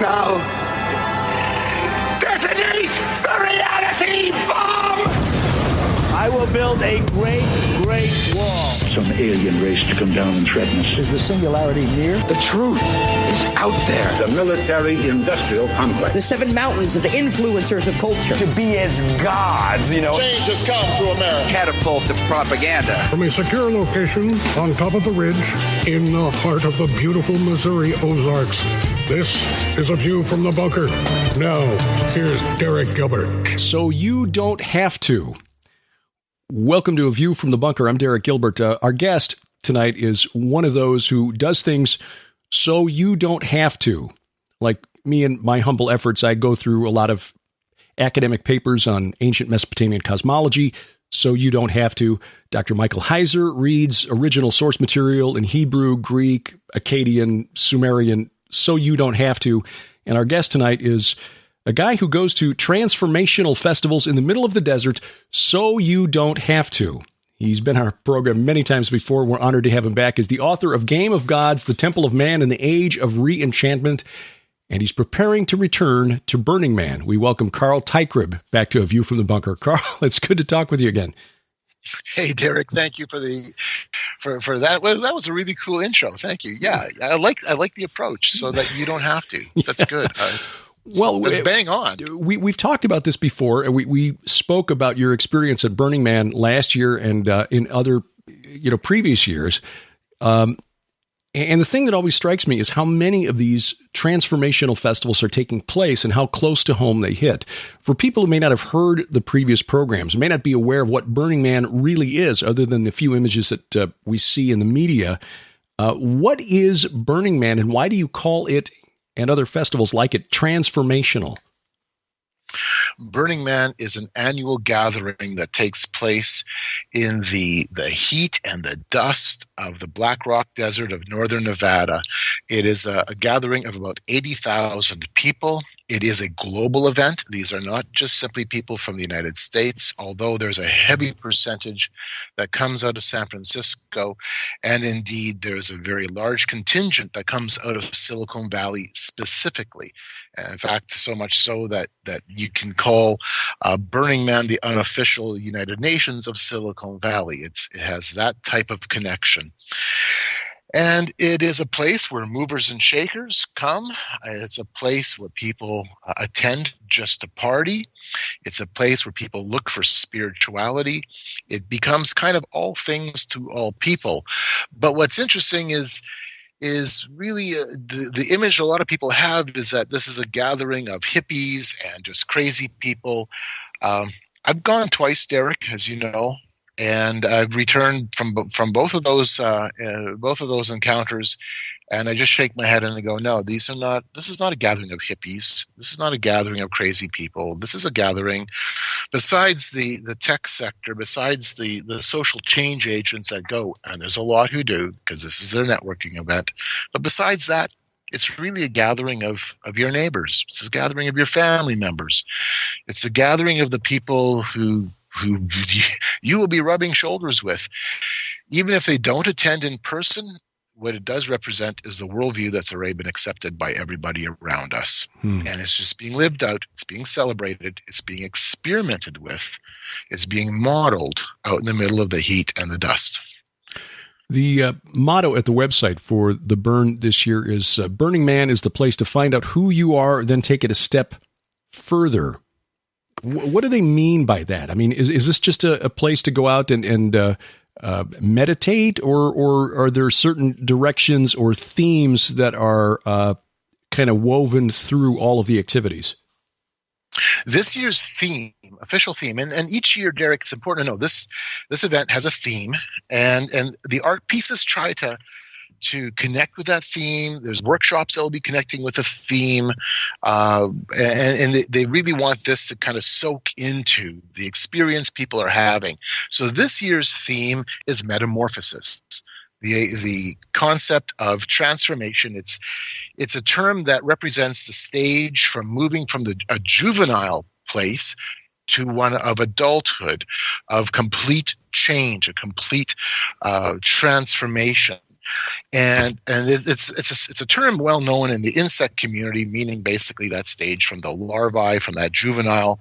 Now, detonate the reality bomb! I will build a great, great wall. Some alien race to come down and threaten us. Is the singularity near? The truth is out there. The military-industrial complex. The 7 mountains of the influencers of culture. To be as gods, you know. Change has come to America. Catapult of propaganda. From a secure location on top of the ridge in the heart of the beautiful Missouri Ozarks, this is A View from the Bunker. Now, here's Derek Gilbert. So you don't have to. Welcome to A View from the Bunker. I'm Derek Gilbert. Our guest tonight is one of those who does things so you don't have to. Like me and my humble efforts, I go through a lot of academic papers on ancient Mesopotamian cosmology, so you don't have to. Dr. Michael Heiser reads original source material in Hebrew, Greek, Akkadian, Sumerian, so you don't have to. And our guest tonight is a guy who goes to transformational festivals in the middle of the desert, so you don't have to. He's been on our program many times before. We're honored to have him back as the author of Game of Gods, The Temple of Man, and the Age of Re-Enchantment. And he's preparing to return to Burning Man. We welcome Carl Teichrib back to A View from the Bunker. Carl, it's good to talk with you again. Hey, Derek, thank you for that. Well, that was a really cool intro. Thank you. Yeah, I like the approach so that you don't have to. That's good. Well, that's bang on. We've talked about this before. We spoke about your experience at Burning Man last year and in other previous years. And the thing that always strikes me is how many of these transformational festivals are taking place and how close to home they hit. For people who may not have heard the previous programs, may not be aware of what Burning Man really is, other than the few images that we see in the media, what is Burning Man and why do you call it and other festivals like it transformational? Burning Man is an annual gathering that takes place in the heat and the dust of the Black Rock Desert of northern Nevada. It is a gathering of about 80,000 people. It is a global event. These are not just simply people from the United States, although there's a heavy percentage that comes out of San Francisco. And indeed, there's a very large contingent that comes out of Silicon Valley specifically. And in fact, so much so that you can call Burning Man the unofficial United Nations of Silicon Valley. It has that type of connection. And it is a place where movers and shakers come. It's a place where people attend just to party. It's a place where people look for spirituality. It becomes kind of all things to all people. But what's interesting is really the image a lot of people have is that this is a gathering of hippies and just crazy people. I've gone twice, Derek, as you know. And I've returned from both of those encounters, and I just shake my head and I go, no, this is not a gathering of hippies. This is not a gathering of crazy people. This is a gathering, besides the tech sector, besides the social change agents that go, and there's a lot who do because this is their networking event. But besides that, it's really a gathering of your neighbors. It's a gathering of your family members. It's a gathering of the people who you will be rubbing shoulders with. Even if they don't attend in person, what it does represent is the worldview that's already been accepted by everybody around us. And it's just being lived out, it's being celebrated, it's being experimented with, it's being modeled out in the middle of the heat and the dust. The motto at the website for the Burn this year is Burning Man is the place to find out who you are, then take it a step further. What do they mean by that? I mean, is this just a place to go out and meditate, or are there certain directions or themes that are kind of woven through all of the activities? This year's theme, official theme, and each year, Derek, it's important to know this event has a theme, and the art pieces try to connect with that theme. There's workshops that will be connecting with a theme, and they really want this to kind of soak into the experience people are having. So this year's theme is metamorphosis. The concept of transformation. It's a term that represents the stage from moving from a juvenile place to one of adulthood, of complete change, a complete transformation. it's a term well known in the insect community, meaning basically that stage from the larvae, from that juvenile,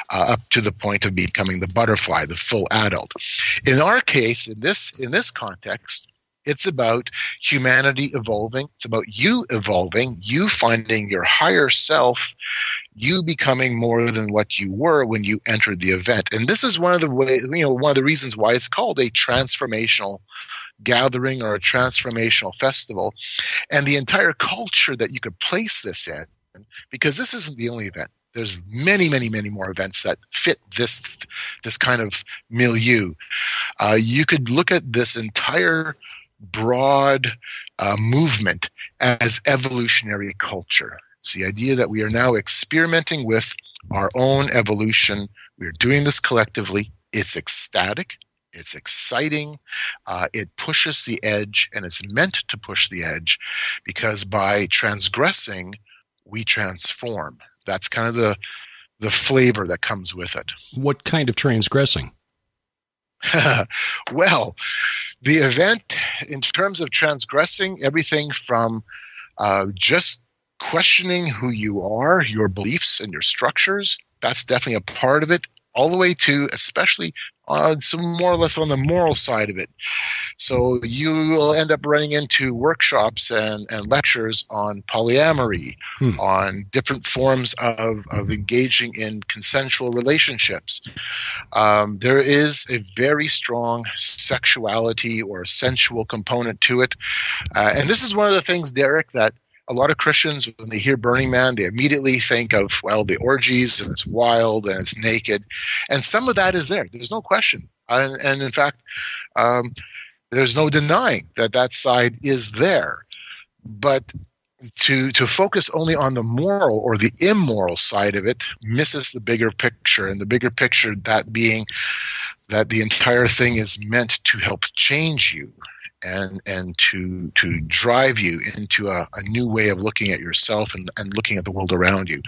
up to the point of becoming the butterfly, the full adult. In our case, in this context, it's about humanity evolving. It's about you evolving, you finding your higher self, you becoming more than what you were when you entered the event. And this is one of the reasons why it's called a transformational gathering or a transformational festival, and the entire culture that you could place this in, because this isn't the only event. There's many, many, many more events that fit this kind of milieu. You could look at this entire broad movement as evolutionary culture. It's the idea that we are now experimenting with our own evolution. We're doing this collectively. It's ecstatic. It's exciting. It pushes the edge, and it's meant to push the edge, because by transgressing, we transform. That's kind of the flavor that comes with it. What kind of transgressing? Well, the event, in terms of transgressing, everything from just questioning who you are, your beliefs and your structures, that's definitely a part of it, all the way to especially some more or less on the moral side of it. So you will end up running into workshops and lectures on polyamory, on different forms of engaging in consensual relationships. There is a very strong sexuality or sensual component to it. And this is one of the things, Derek, that a lot of Christians, when they hear Burning Man, they immediately think of, well, the orgies, and it's wild and it's naked. And some of that is there. There's no question. And in fact, there's no denying that side is there. But to focus only on the moral or the immoral side of it misses the bigger picture. And the bigger picture, that being that the entire thing is meant to help change you and to drive you into a new way of looking at yourself and looking at the world around you.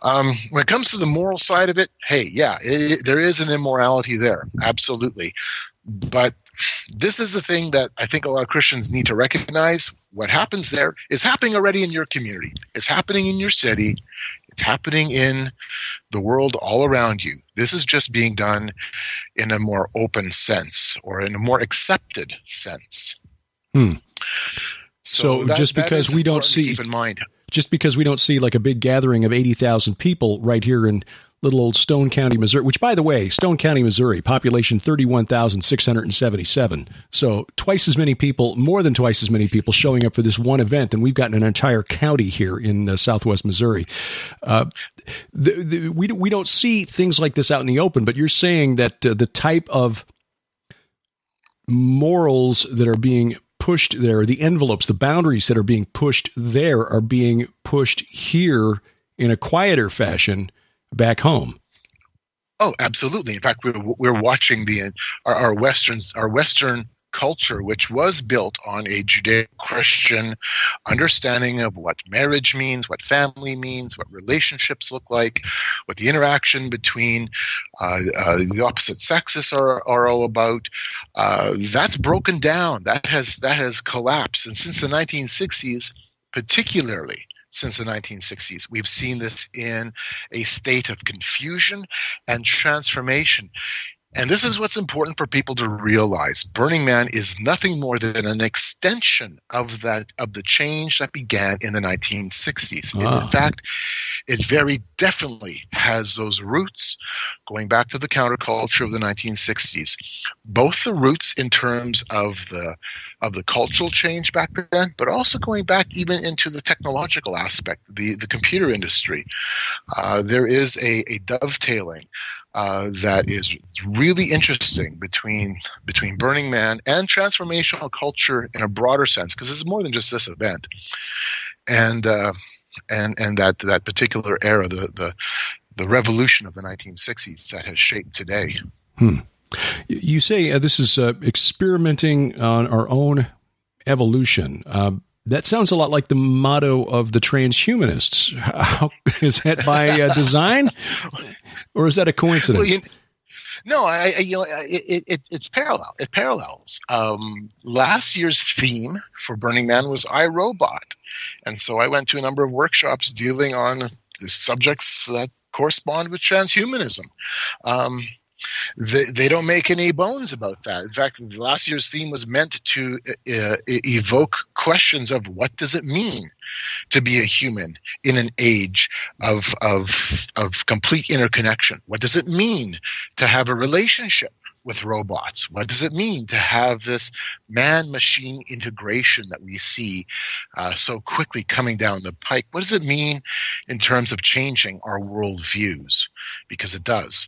When it comes to the moral side of it, hey, yeah, there is an immorality there, absolutely. But this is the thing that I think a lot of Christians need to recognize. What happens there is happening already in your community. It's happening in your city. It's happening in the world all around you. This is just being done in a more open sense, or in a more accepted sense. So just because we don't see, keep in mind, just because we don't see like a big gathering of 80,000 people right here in little old Stone County, Missouri, which, by the way, Stone County, Missouri, population 31,677. So twice as many people, more than twice as many people showing up for this one event, and we've got an entire county here in southwest Missouri. We don't see things like this out in the open, but you're saying that the type of morals that are being pushed there, the envelopes, the boundaries that are being pushed there, are being pushed here in a quieter fashion back home. Oh, absolutely. In fact, we're watching our Western culture, which was built on a Judeo-Christian understanding of what marriage means, what family means, what relationships look like, what the interaction between the opposite sexes are all about. That's broken down. That has collapsed. And since the 1960s, particularly since the 1960s, we've seen this in a state of confusion and transformation. And this is what's important for people to realize. Burning Man is nothing more than an extension of the change that began in the 1960s. In fact, it very definitely has those roots going back to the counterculture of the 1960s. Both the roots in terms of the cultural change back then, but also going back even into the technological aspect, the computer industry. There is a dovetailing that is really interesting between Burning Man and transformational culture in a broader sense, because it's more than just this event, and that particular era, the revolution of the 1960s that has shaped today. You say this is experimenting on our own evolution. That sounds a lot like the motto of the transhumanists. Is that by design, or is that a coincidence? No, it's parallel. It parallels. Last year's theme for Burning Man was iRobot, and so I went to a number of workshops dealing on the subjects that correspond with transhumanism. They don't make any bones about that. In fact, last year's theme was meant to evoke questions of what does it mean to be a human in an age of complete interconnection? What does it mean to have a relationship with robots? What does it mean to have this man-machine integration that we see so quickly coming down the pike? What does it mean in terms of changing our worldviews? Because it does.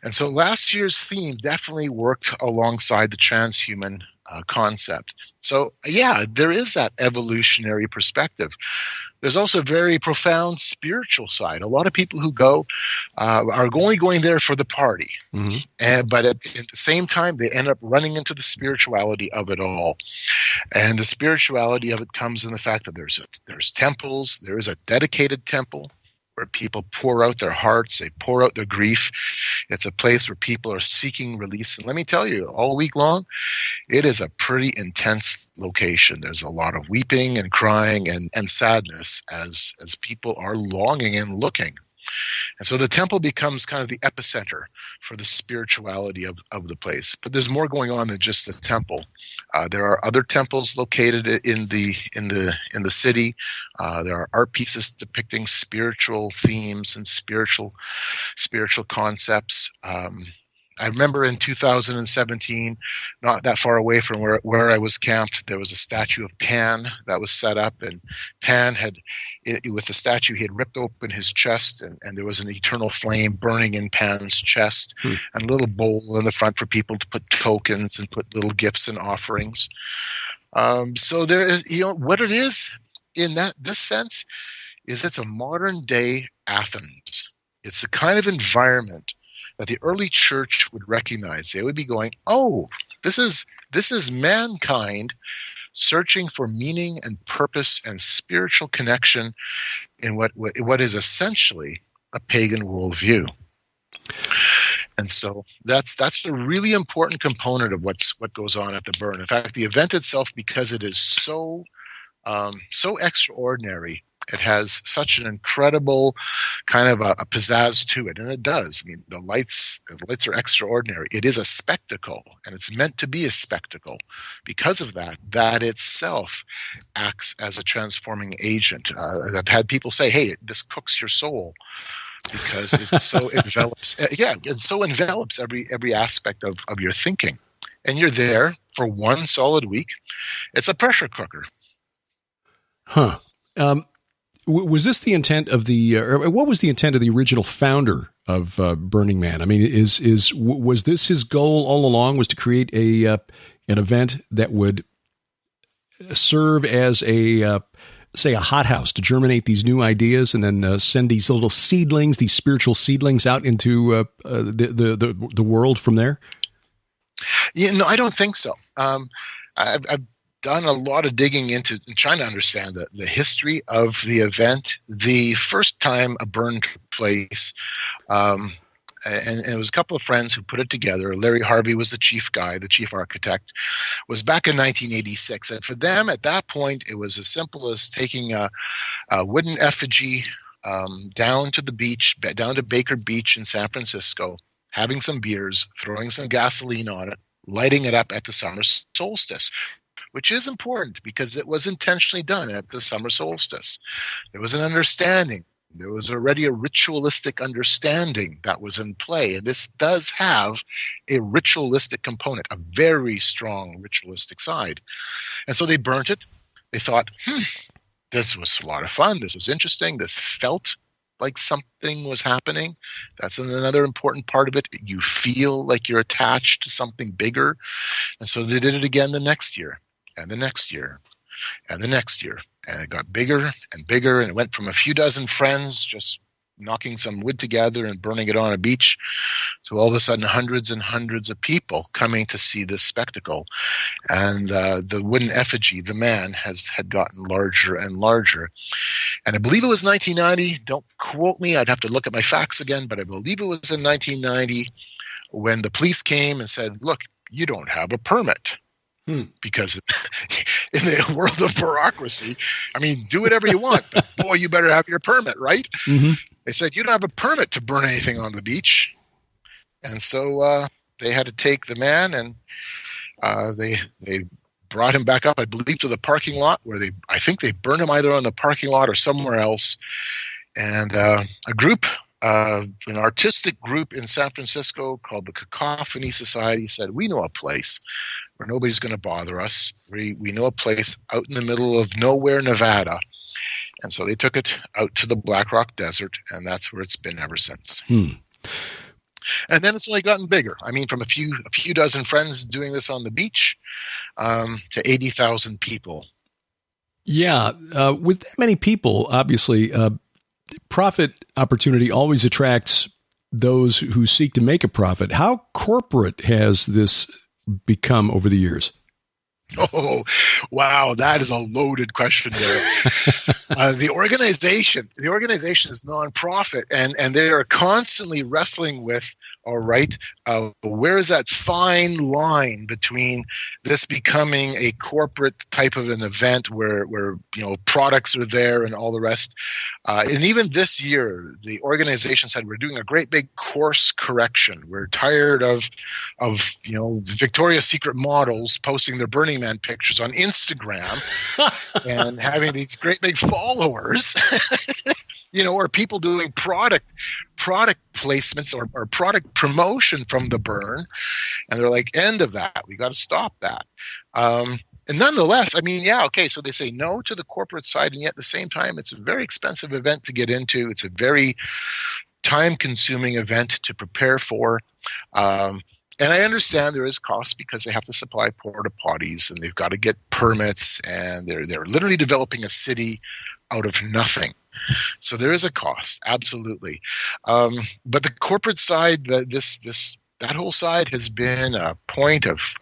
And so last year's theme definitely worked alongside the transhuman concept. So, yeah, there is that evolutionary perspective. There's also a very profound spiritual side. A lot of people who go are only going there for the party. Mm-hmm. But at the same time, they end up running into the spirituality of it all. And the spirituality of it comes in the fact that there's temples. There is a dedicated temple where people pour out their hearts, they pour out their grief. It's a place where people are seeking release. And let me tell you, all week long, it is a pretty intense location. There's a lot of weeping and crying and sadness as people are longing and looking. And so the temple becomes kind of the epicenter for the spirituality of the place. But there's more going on than just the temple. There are other temples located in the city. There are art pieces depicting spiritual themes and spiritual concepts. I remember in 2017, not that far away from where I was camped, there was a statue of Pan that was set up, and Pan with the statue, he had ripped open his chest, and there was an eternal flame burning in Pan's chest, and a little bowl in the front for people to put tokens and put little gifts and offerings. So there is, what it is in this sense is it's a modern day Athens. It's the kind of environment that the early church would recognize. They would be going, oh, this is mankind searching for meaning and purpose and spiritual connection in what is essentially a pagan worldview. And so that's a really important component of what goes on at the burn. In fact, the event itself, because it is so extraordinary, it has such an incredible kind of a pizzazz to it, and it does. I mean, the lights are extraordinary. It is a spectacle, and it's meant to be a spectacle. Because of that itself acts as a transforming agent. I've had people say, "Hey, this cooks your soul," because it so envelops. It so envelops every aspect of your thinking, and you're there for one solid week. It's a pressure cooker. Huh. Was this the intent of or what was the intent of the original founder of Burning Man? I mean, was this his goal all along? Was to create an event that would serve as a hothouse to germinate these new ideas, and then send these little seedlings, these spiritual seedlings, out into the world from there? No, I don't think so. I've done a lot of digging into trying to understand the history of the event. The first time a burn took place, and it was a couple of friends who put it together. Larry Harvey was the chief guy, the chief architect, was back in 1986. And for them at that point, it was as simple as taking a wooden effigy down to the beach, down to Baker Beach in San Francisco, having some beers, throwing some gasoline on it, lighting it up at the summer solstice, which is important because it was intentionally done at the summer solstice. There was an understanding. There was already a ritualistic understanding that was in play. And this does have a ritualistic component, a very strong ritualistic side. And so they burnt it. They thought, this was a lot of fun. This was interesting. This felt like something was happening. That's another important part of it. You feel like you're attached to something bigger. And so they did it again the next year. And the next year, and the next year. And it got bigger and bigger, and it went from a few dozen friends just knocking some wood together and burning it on a beach to all of a sudden hundreds and hundreds of people coming to see this spectacle. And the wooden effigy, the man, had gotten larger and larger. And I believe it was 1990. Don't quote me. I'd have to look at my facts again, but I believe it was in 1990. when the police came and said, look, you don't have a permit. Because in the world of bureaucracy, I mean, do whatever you want, but boy, you better have your permit, right? Mm-hmm. They said, you don't have a permit to burn anything on the beach. And so they had to take the man, and they brought him back up, I believe, to the parking lot where I think they burned him either on the parking lot or somewhere else. And a group, an artistic group in San Francisco called the Cacophony Society said, we know a place where nobody's going to bother us. We know a place out in the middle of nowhere, Nevada. And so they took it out to the Black Rock Desert, and that's where it's been ever since. And then it's only gotten bigger. I mean, from a few dozen friends doing this on the beach to 80,000 people. Yeah, with that many people, obviously, profit opportunity always attracts those who seek to make a profit. How corporate has this become over the years? Oh, wow. That is a loaded question there. The organization is nonprofit, and they are constantly wrestling with, all right, where is that fine line between this becoming a corporate type of an event where products are there and all the rest. And even this year, the organization said, we're doing a great big course correction. We're tired of Victoria's Secret models posting their Burning Man pictures on Instagram and having these great big followers, or people doing product placements or product promotion from the burn. And they're like, end of that. We got to stop that. And nonetheless, I mean, yeah, okay, so they say no to the corporate side, and yet at the same time, it's a very expensive event to get into. It's a very time-consuming event to prepare for. And I understand there is cost because they have to supply porta potties, and they've got to get permits, and they're literally developing a city out of nothing. So there is a cost, absolutely. But the corporate side, that whole side has been a point of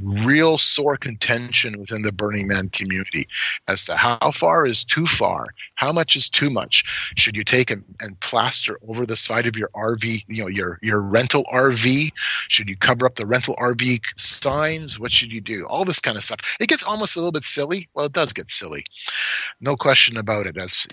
real sore contention within the Burning Man community as to how far is too far, how much is too much. Should you take and plaster over the side of your RV, your rental RV? Should you cover up the rental RV signs? What should you do? All this kind of stuff. It gets almost a little bit silly. Well, it does get silly. No question about it as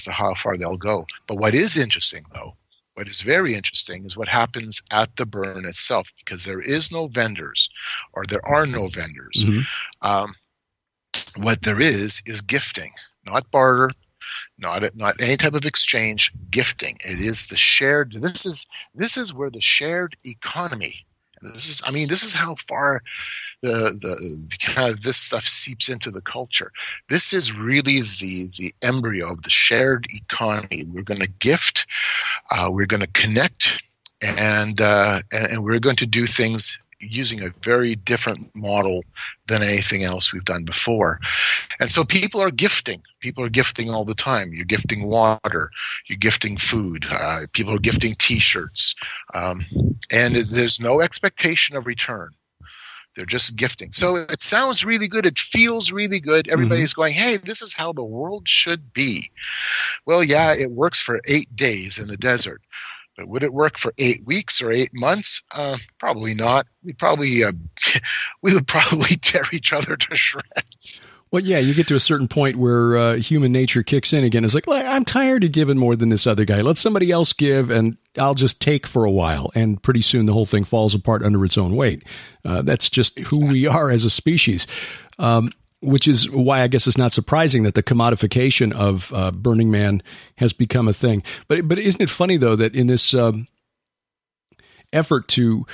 to how far they'll go. But what is interesting, though, what is very interesting is what happens at the burn itself, because there is no vendors, or there are no vendors. Mm-hmm. What there is gifting, not barter, not any type of exchange. Gifting. It is the shared. This is where the shared economy. This is how far the kind of this stuff seeps into the culture. This is really the embryo of the shared economy. We're going to gift, we're going to connect, and we're going to do things using a very different model than anything else we've done before. And so people are gifting. People are gifting all the time. You're gifting water. You're gifting food. People are gifting T-shirts. And there's no expectation of return. They're just gifting. So it sounds really good. It feels really good. Everybody's going, hey, this is how the world should be. Well, yeah, it works for 8 days in the desert. But would it work for 8 weeks or 8 months? Probably not. We would probably tear each other to shreds. Well, yeah, you get to a certain point where human nature kicks in again. It's like, I'm tired of giving more than this other guy. Let somebody else give, and I'll just take for a while. And pretty soon the whole thing falls apart under its own weight. That's just who we are as a species. Which is why I guess it's not surprising that the commodification of Burning Man has become a thing. But isn't it funny, though, that in this effort to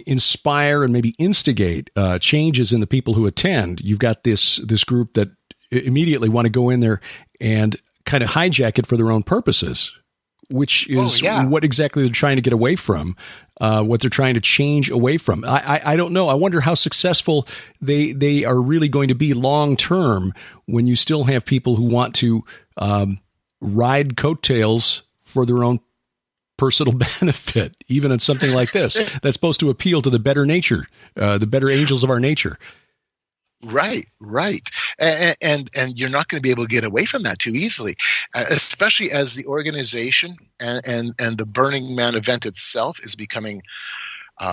inspire and maybe instigate changes in the people who attend, you've got this group that immediately want to go in there and kind of hijack it for their own purposes, which is what exactly they're trying to get away from, what they're trying to change away from. I don't know. I wonder how successful they are really going to be long term when you still have people who want to ride coattails for their own personal benefit, even on something like this that's supposed to appeal to the better nature, the better angels of our nature. Right. And you're not going to be able to get away from that too easily, especially as the organization and the Burning Man event itself is becoming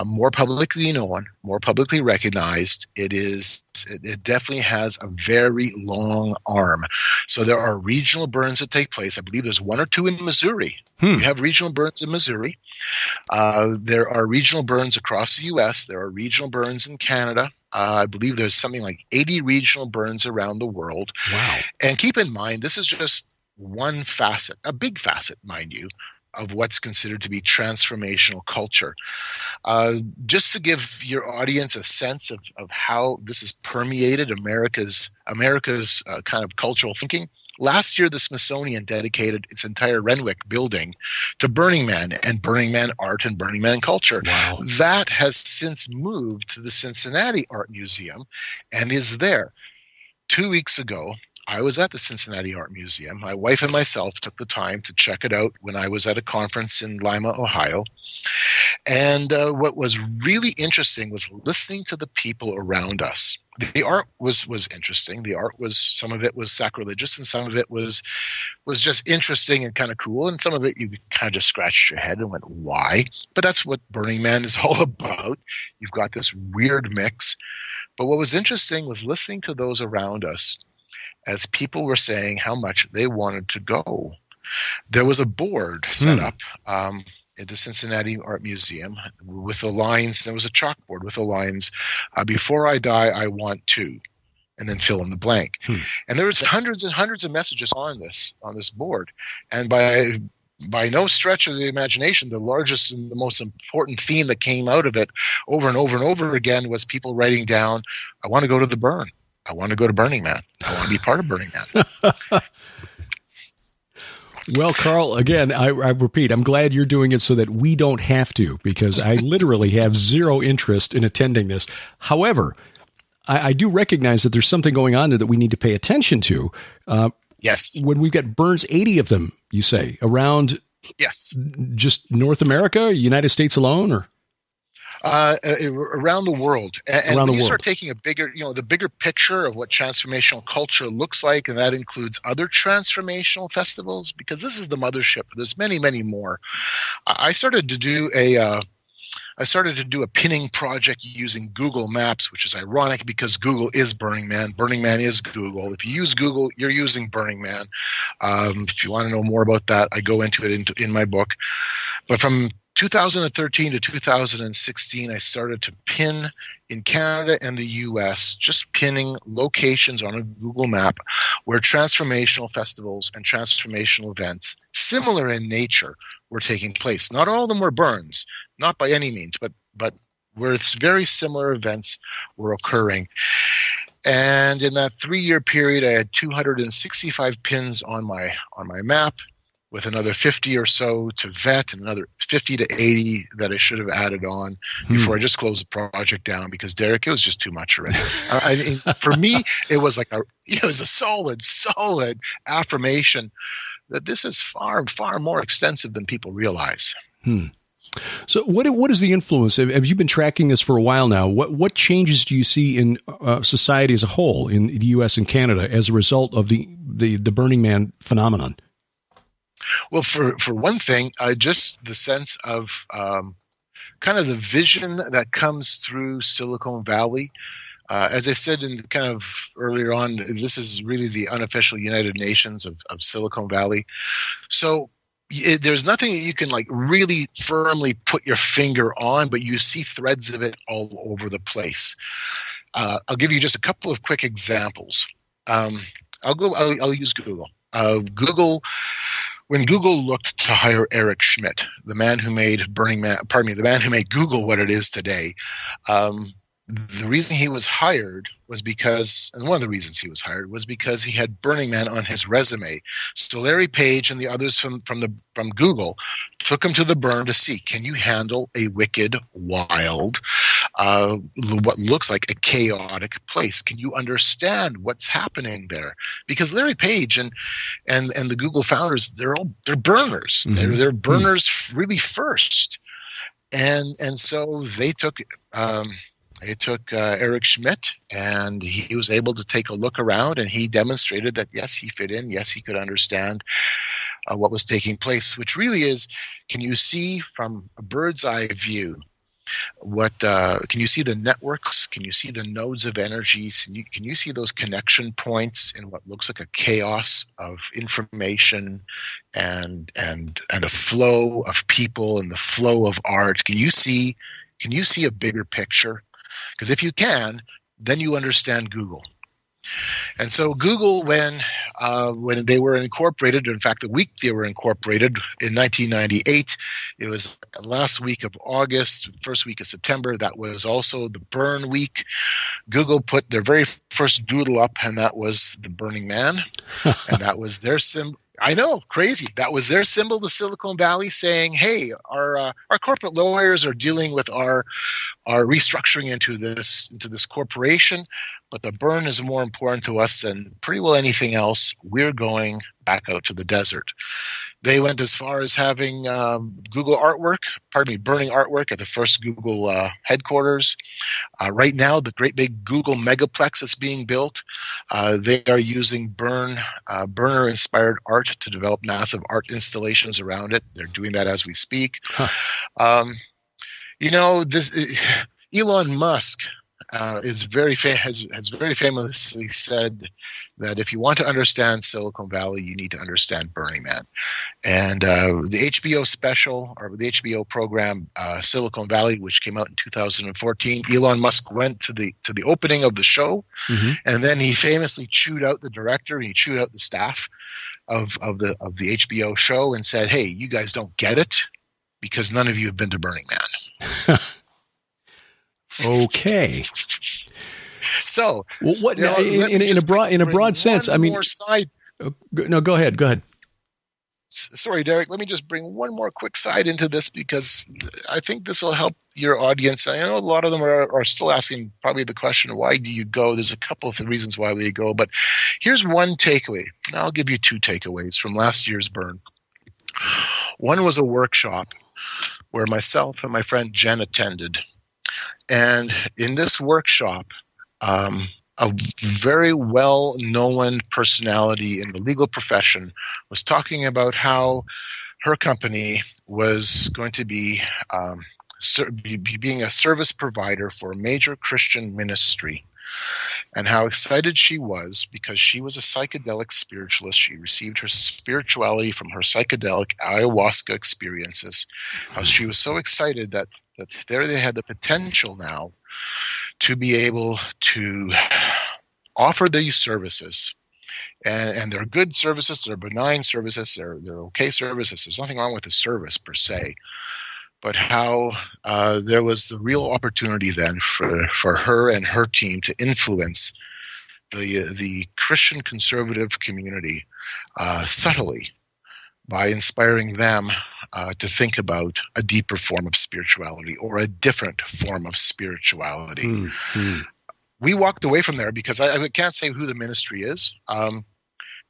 more publicly known, more publicly recognized. It definitely has a very long arm. So there are regional burns that take place. I believe there's one or two in Missouri. You have regional burns in Missouri. There are regional burns across the U.S. There are regional burns in Canada. I believe there's something like 80 regional burns around the world. Wow. And keep in mind, this is just one facet, a big facet, mind you, of what's considered to be transformational culture. Just to give your audience a sense of how this has permeated America's kind of cultural thinking. Last year, the Smithsonian dedicated its entire Renwick building to Burning Man and Burning Man art and Burning Man culture. Wow. That has since moved to the Cincinnati Art Museum and is there. 2 weeks ago, I was at the Cincinnati Art Museum. My wife and myself took the time to check it out when I was at a conference in Lima, Ohio. And what was really interesting was listening to the people around us. The art was interesting. The art was, some of it was sacrilegious and some of it was just interesting and kind of cool. And some of it you kind of just scratched your head and went, why? But that's what Burning Man is all about. You've got this weird mix. But what was interesting was listening to those around us as people were saying how much they wanted to go. There was a board set up at the Cincinnati Art Museum with the lines. There was a chalkboard with the lines, before I die, I want to, and then fill in the blank. And there was hundreds and hundreds of messages on this board. And by no stretch of the imagination, the largest and the most important theme that came out of it over and over and over again was people writing down, I want to go to the burn. I want to go to Burning Man. I want to be part of Burning Man. Well, Carl, again, I repeat, I'm glad you're doing it so that we don't have to, because I literally have zero interest in attending this. However, I do recognize that there's something going on there that we need to pay attention to. Yes. When we've got burns, 80 of them, you say, around just North America, United States alone, or? Around the world. And around when you start taking the bigger picture of what transformational culture looks like, and that includes other transformational festivals, because this is the mothership. There's many, many more. I started to do a pinning project using Google Maps, which is ironic because Google is Burning Man. Burning Man is Google. If you use Google, you're using Burning Man. If you want to know more about that, I go into it in my book. But from 2013 to 2016, I started to pin in Canada and the U.S., just pinning locations on a Google map where transformational festivals and transformational events, similar in nature, were taking place. Not all of them were burns, not by any means, but where very similar events were occurring. And in that 3-year period, I had 265 pins on my map, with another 50 or so to vet and another 50 to 80 that I should have added on before I just closed the project down, because, Derek, it was just too much already. For me, it was like a solid affirmation that this is far, far more extensive than people realize. So what is the influence? Have you been tracking this for a while now? What changes do you see in society as a whole in the U.S. and Canada as a result of the Burning Man phenomenon? Well, for one thing, just the sense of kind of the vision that comes through Silicon Valley. As I said in kind of earlier on, this is really the unofficial United Nations of Silicon Valley. So there's nothing that you can like really firmly put your finger on, but you see threads of it all over the place. I'll give you just a couple of quick examples. I'll use Google. When Google looked to hire Eric Schmidt, the man who made the man who made Google what it is today, the reason he was hired was because, and one of the reasons he was hired was because he had Burning Man on his resume. So Larry Page and the others from Google took him to the burn to see, can you handle a wicked, wild, what looks like a chaotic place? Can you understand what's happening there? Because Larry Page and the Google founders, they're burners. Mm-hmm. They're burners really first. And so they took It took Eric Schmidt, and he was able to take a look around, and he demonstrated that, yes, he fit in. Yes, he could understand what was taking place, which really is, can you see from a bird's eye view can you see the networks? Can you see the nodes of energies? Can you see those connection points in what looks like a chaos of information and a flow of people and the flow of art? Can you see a bigger picture? Because if you can, then you understand Google. And so Google, when they were incorporated, in fact, the week they were incorporated in 1998, it was last week of August, first week of September. That was also the burn week. Google put their very first doodle up, and that was the Burning Man. And that was their symbol. I know, crazy. That was their symbol, the Silicon Valley, saying, hey, our corporate lawyers are dealing with our restructuring into this corporation, but the burn is more important to us than pretty well anything else. We're going back out to the desert. They went as far as having burning artwork at the first Google headquarters. Right now, the great big Google megaplex that's being built, they are using burner-inspired art to develop massive art installations around it. They're doing that as we speak. Huh. Elon Musk has very famously said that if you want to understand Silicon Valley, you need to understand Burning Man. And the HBO special, or the HBO program Silicon Valley, which came out in 2014, Elon Musk went to the opening of the show, and then he famously chewed out the director, and he chewed out the staff of the HBO show and said, "Hey, you guys don't get it because none of you have been to Burning Man." Okay. So, well, what in a broad sense? I mean, no, go ahead. Sorry, Derek. Let me just bring one more quick side into this, because I think this will help your audience. I know a lot of them are still asking probably the question, why do you go? There's a couple of reasons why we go, but here's one takeaway. And I'll give you two takeaways from last year's burn. One was a workshop where myself and my friend Jen attended. And in this workshop, a very well-known personality in the legal profession was talking about how her company was going to be being a service provider for a major Christian ministry, and how excited she was because she was a psychedelic spiritualist. She received her spirituality from her psychedelic ayahuasca experiences. How she was so excited that there they had the potential now to be able to offer these services. And they're good services, they're benign services, they're okay services. There's nothing wrong with the service per se. But how there was the real opportunity then for her and her team to influence the Christian conservative community subtly by inspiring them to think about a deeper form of spirituality or a different form of spirituality. Mm-hmm. We walked away from there because I can't say who the ministry is,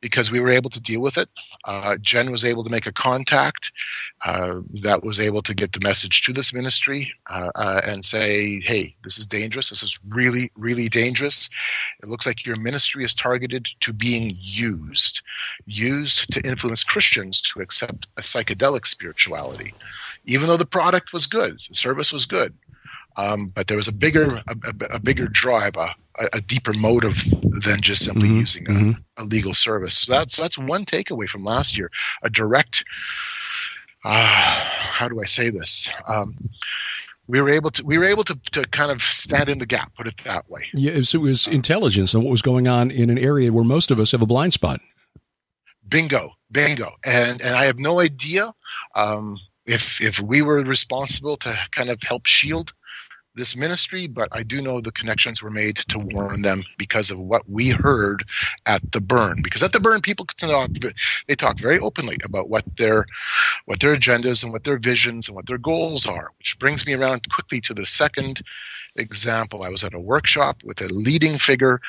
because we were able to deal with it. Jen was able to make a contact that was able to get the message to this ministry and say, hey, this is dangerous. This is really, really dangerous. It looks like your ministry is targeted to being used to influence Christians to accept a psychedelic spirituality. Even though the product was good, the service was good. But there was a bigger drive, a deeper motive than just simply using a legal service. So that's one takeaway from last year. A direct, how do I say this? We were able to kind of stand in the gap, put it that way. Yeah, so it was intelligence on what was going on in an area where most of us have a blind spot. Bingo. And I have no idea if we were responsible to kind of help shield this ministry, but I do know the connections were made to warn them because of what we heard at the burn. Because at the burn, people talk very openly about what their agendas and what their visions and what their goals are, which brings me around quickly to the second example. I was at a workshop with a leading figure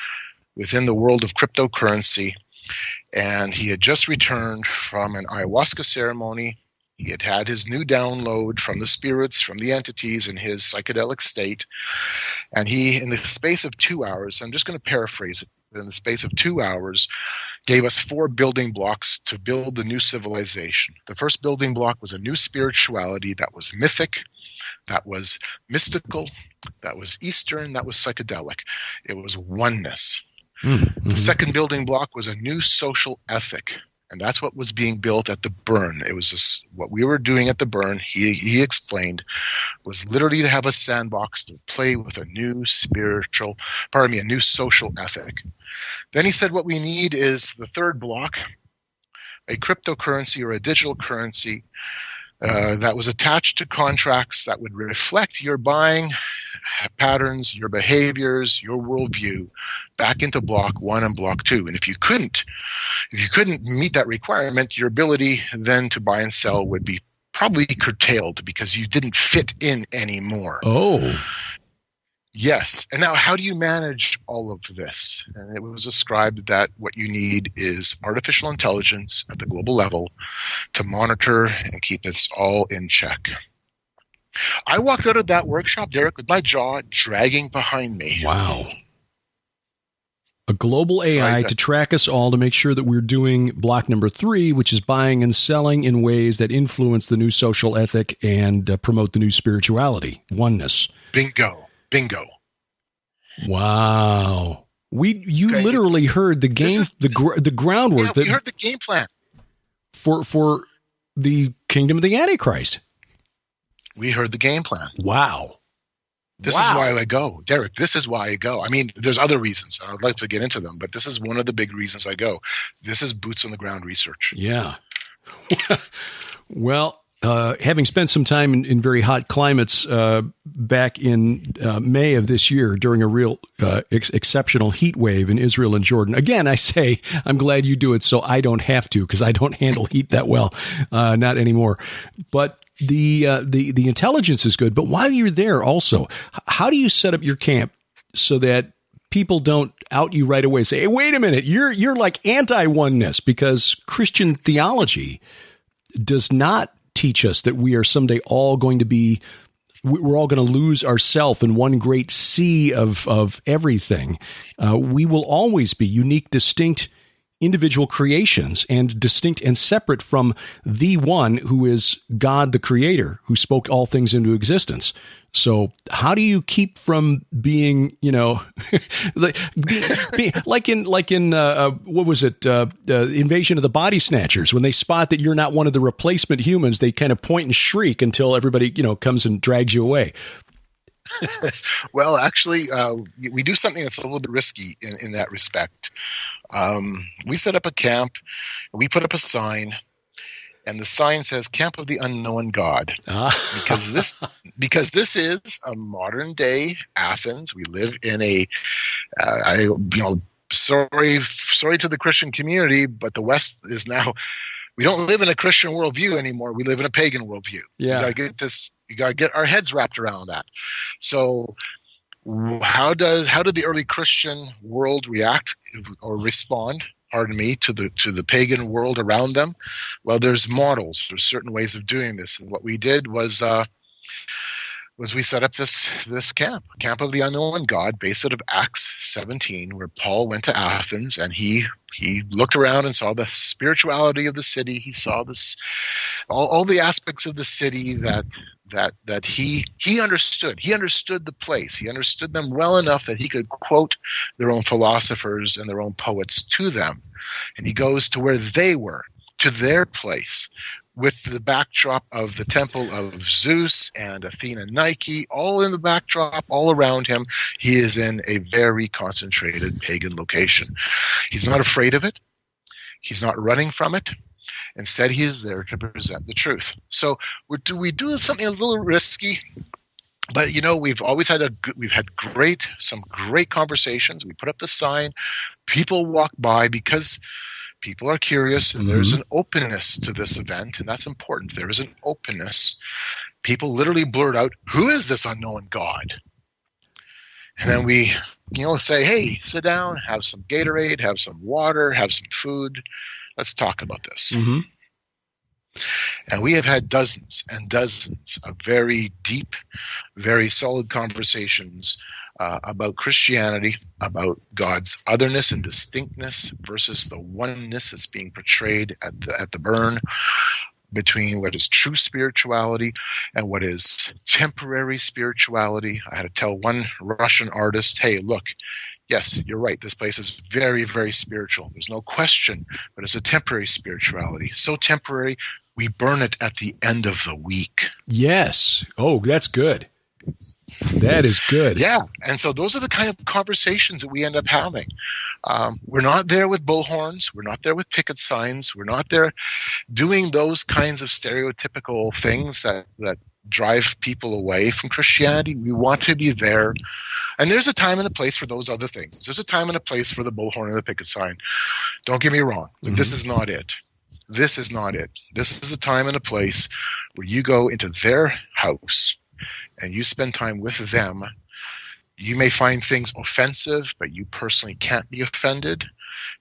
within the world of cryptocurrency, and he had just returned from an ayahuasca ceremony He had had his new download from the spirits, from the entities in his psychedelic state. And he, in the space of 2 hours, I'm just going to paraphrase it, but in the space of 2 hours, gave us 4 building blocks to build the new civilization. The first building block was a new spirituality that was mythic, that was mystical, that was Eastern, that was psychedelic. It was oneness. Mm-hmm. The second building block was a new social ethic. And that's what was being built at the burn. It was just what we were doing at the burn, he explained, was literally to have a sandbox to play with a new a new social ethic. Then he said what we need is the third block, a cryptocurrency or a digital currency that was attached to contracts that would reflect your buying patterns, your behaviors, your worldview back into block 1 and block 2. And if you couldn't meet that requirement, your ability then to buy and sell would be probably curtailed because you didn't fit in anymore. Oh. Yes. And now how do you manage all of this? And it was described that what you need is artificial intelligence at the global level to monitor and keep this all in check. I walked out of that workshop, Derek, with my jaw dragging behind me. Wow. A global AI to track us all to make sure that we're doing block number 3, which is buying and selling in ways that influence the new social ethic and promote the new spirituality, oneness. Bingo. Wow. You literally heard the game, the groundwork. Yeah, we heard the game plan. For the kingdom of the Antichrist. We heard the game plan. Wow. This is why I go. Derek, this is why I go. I mean, there's other reasons. I'd like to get into them, but this is one of the big reasons I go. This is boots on the ground research. Yeah. Well, having spent some time in very hot climates back in May of this year during a real exceptional heat wave in Israel and Jordan. Again, I say I'm glad you do it so I don't have to, because I don't handle heat that well, not anymore. But the intelligence is good. But while you're there also, how do you set up your camp so that people don't out you right away, say, hey, wait a minute, you're like anti-oneness? Because Christian theology does not teach us that we are someday all going to be, we're all going to lose ourself in one great sea of everything. We will always be unique, distinct individual creations, and distinct and separate from the one who is God, the creator, who spoke all things into existence. So how do you keep from being, like in what was it? Invasion of the Body Snatchers, when they spot that you're not one of the replacement humans, they kind of point and shriek until everybody, comes and drags you away. Well, actually, we do something that's a little bit risky in that respect. We set up a camp, we put up a sign, and the sign says "Camp of the Unknown God," because this is a modern day Athens. We live in sorry to the Christian community, but the West is now. We don't live in a Christian worldview anymore. We live in a pagan worldview. Yeah. You gotta get our heads wrapped around that. So how did the early Christian world react or respond, to the pagan world around them? Well, there's models. There's certain ways of doing this. And what we did was we set up this camp of the unknown God, based out of Acts 17, where Paul went to Athens, and he looked around and saw the spirituality of the city. He saw this, all the aspects of the city that he understood. He understood the place. He understood them well enough that he could quote their own philosophers and their own poets to them. And he goes to where they were, to their place, with the backdrop of the temple of Zeus and Athena Nike, all in the backdrop, all around him. He is in a very concentrated pagan location. He's not afraid of it. He's not running from it. Instead, he is there to present the truth. So we do something a little risky, but we've always had some great conversations. We put up the sign, people walk by because people are curious, and there's an openness to this event, and that's important. There is an openness. People literally blurt out, "Who is this unknown God?" And then we, say, "Hey, sit down, have some Gatorade, have some water, have some food. Let's talk about this." Mm-hmm. And we have had dozens and dozens of very deep, very solid conversations about Christianity, about God's otherness and distinctness versus the oneness that's being portrayed at the burn, between what is true spirituality and what is temporary spirituality. I had to tell one Russian artist, hey, look, yes, you're right. This place is very, very spiritual. There's no question, but it's a temporary spirituality. So temporary, we burn it at the end of the week. Yes. Oh, that's good. That is good. Yeah. And so those are the kind of conversations that we end up having. We're not there with bullhorns. We're not there with picket signs. We're not there doing those kinds of stereotypical things that drive people away from Christianity. We want to be there. And there's a time and a place for those other things. There's a time and a place for the bullhorn and the picket sign. Don't get me wrong. But This is not it. This is not it. This is a time and a place where you go into their house and you spend time with them. You may find things offensive, but you personally can't be offended.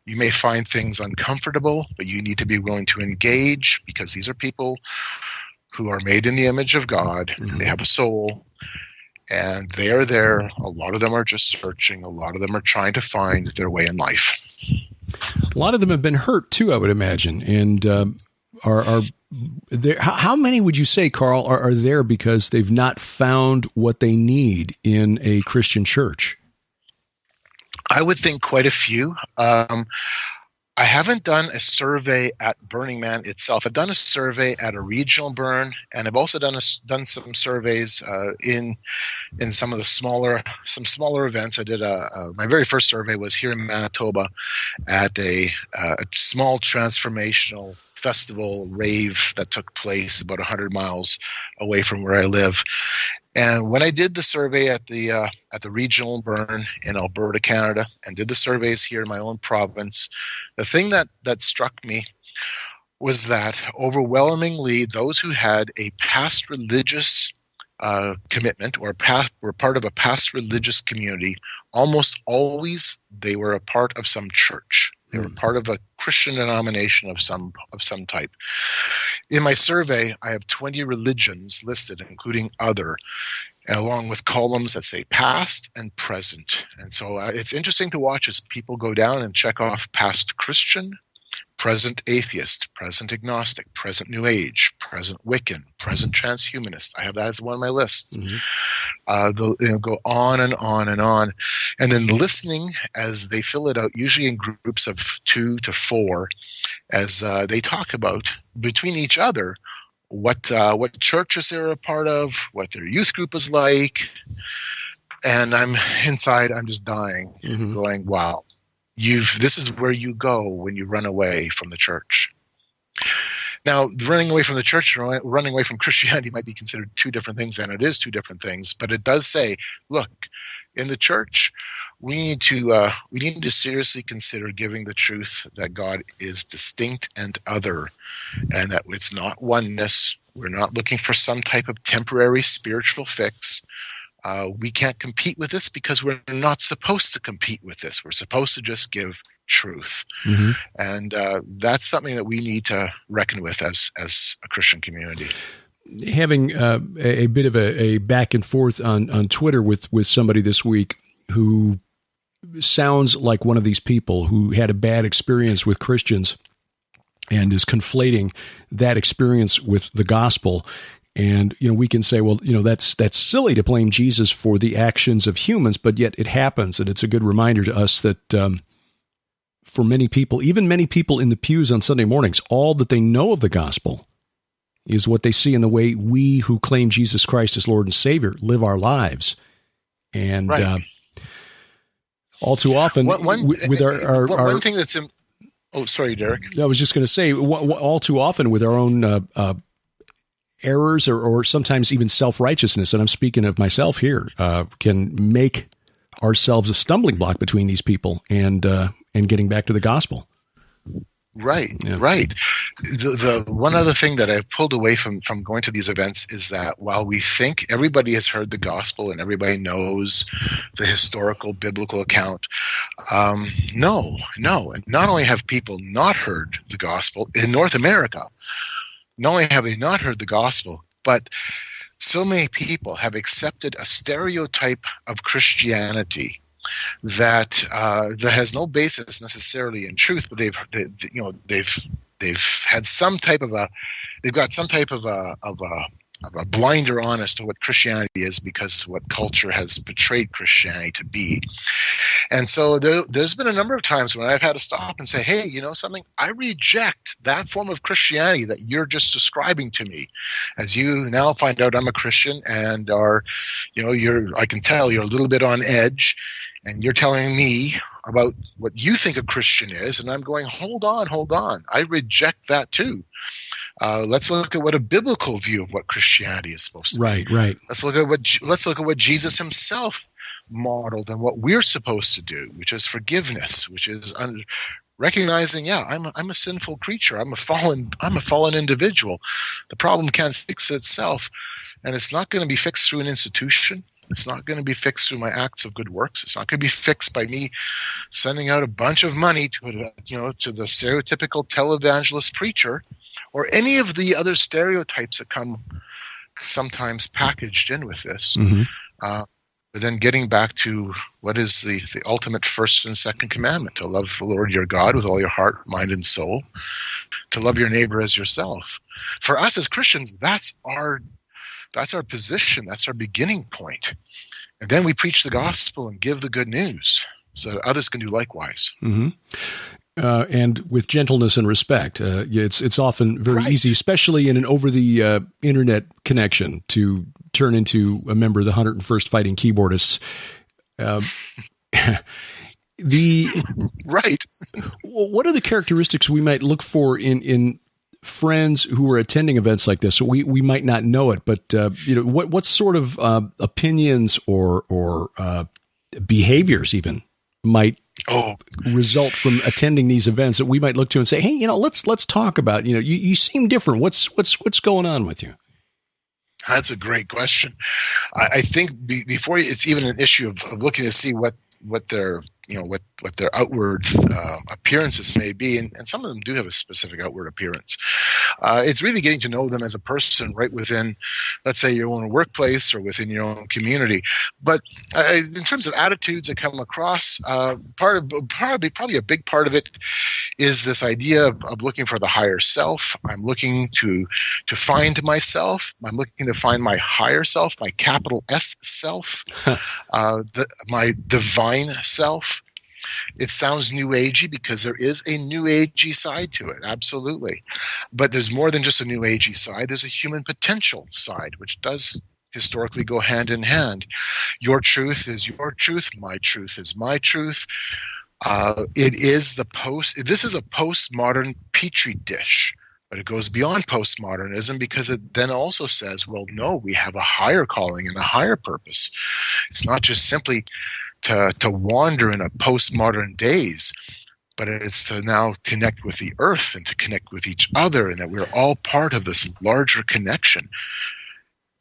You may find things uncomfortable, but you need to be willing to engage, because these are people who are made in the image of God, and they have a soul, and they are there. A lot of them are just searching. A lot of them are trying to find their way in life. A lot of them have been hurt too, I would imagine, and are there. How many would you say, Carl, are there because they've not found what they need in a Christian church? I would think quite a few. I haven't done a survey at Burning Man itself. I've done a survey at a regional burn, and I've also done some surveys in some of the smaller events. I did my very first survey was here in Manitoba at a small transformational festival rave that took place about 100 miles away from where I live. And when I did the survey at the regional burn in Alberta, Canada, and did the surveys here in my own province, the thing that struck me was that overwhelmingly those who had a past religious commitment or were part of a past religious community, almost always they were a part of some church. They were part of a Christian denomination of some type. In my survey, I have 20 religions listed, including other, along with columns that say past and present. And so it's interesting to watch as people go down and check off past Christian, present atheist, present agnostic, present New Age, present Wiccan, present transhumanist. I have that as one of my lists. They'll go on and on and on. And then listening as they fill it out, usually in groups of 2 to 4, as they talk about between each other what churches they're a part of, what their youth group is like. And I'm just dying, going, wow. This is where you go when you run away from the church. Now, running away from the church and running away from Christianity might be considered two different things, and it is two different things. But it does say, look, in the church, we need to seriously consider giving the truth that God is distinct and other, and that it's not oneness. We're not looking for some type of temporary spiritual fix. We can't compete with this because we're not supposed to compete with this. We're supposed to just give truth. And that's something that we need to reckon with as a Christian community. Having a bit of a back and forth on Twitter with somebody this week who sounds like one of these people who had a bad experience with Christians and is conflating that experience with the gospel. And, we can say, well, that's silly to blame Jesus for the actions of humans, but yet it happens. And it's a good reminder to us that for many people, even many people in the pews on Sunday mornings, all that they know of the gospel is what they see in the way we who claim Jesus Christ as Lord and Savior live our lives. And all too often, with our one thing that's sorry, Derek. I was just going to say, all too often with our own errors or sometimes even self-righteousness, and I'm speaking of myself here, can make ourselves a stumbling block between these people and getting back to the gospel. Right. The one other thing that I've pulled away from going to these events is that while we think everybody has heard the gospel and everybody knows the historical biblical account, no. And not only have people not heard the gospel in North America, not only have they not heard the gospel, but so many people have accepted a stereotype of Christianity that has no basis necessarily in truth, but they've had some type of they've got some type of a blinder on as to what Christianity is because of what culture has portrayed Christianity to be. And so there's been a number of times when I've had to stop and say, hey, you know something? I reject that form of Christianity that you're just describing to me. As you now find out I'm a Christian and I can tell you're a little bit on edge and you're telling me about what you think a Christian is, and I'm going, hold on. I reject that too. Let's look at what a biblical view of what Christianity is supposed to be. Right. Let's look at what Jesus himself modeled and what we're supposed to do, which is forgiveness, which is recognizing, I'm a sinful creature. I'm a fallen individual. The problem can't fix itself, and it's not going to be fixed through an institution. It's not going to be fixed through my acts of good works. It's not going to be fixed by me sending out a bunch of money to the stereotypical televangelist preacher, or any of the other stereotypes that come sometimes packaged in with this. Mm-hmm. But then getting back to what is the ultimate first and second commandment: to love the Lord your God with all your heart, mind, and soul, to love your neighbor as yourself. For us as Christians, that's our position. That's our beginning point. And then we preach the gospel and give the good news so that others can do likewise. Mm-hmm. And with gentleness and respect. It's often very easy, especially in an over-the-internet connection, to turn into a member of the 101st Fighting Keyboardists. Right. What are the characteristics we might look for in friends who are attending events like this? We might not know it, but what sort of opinions or behaviors even might result from attending these events that we might look to and say, hey, let's talk about, you seem different. What's going on with you? That's a great question. I think before it's even an issue of looking to see what their what their outward appearances may be, and some of them do have a specific outward appearance. It's really getting to know them as a person right within, let's say, your own workplace or within your own community. But in terms of attitudes that come across, probably a big part of it is this idea of looking for the higher self. I'm looking to find myself. I'm looking to find my higher self, my capital S self, my divine self. It sounds new agey because there is a new agey side to it, absolutely. But there's more than just a new agey side. There's a human potential side, which does historically go hand in hand. Your truth is your truth. My truth is my truth. This is a postmodern petri dish, but it goes beyond postmodernism because it then also says, well, no, we have a higher calling and a higher purpose. It's not just simply to wander in a postmodern days, but it's to now connect with the earth and to connect with each other, and that we're all part of this larger connection.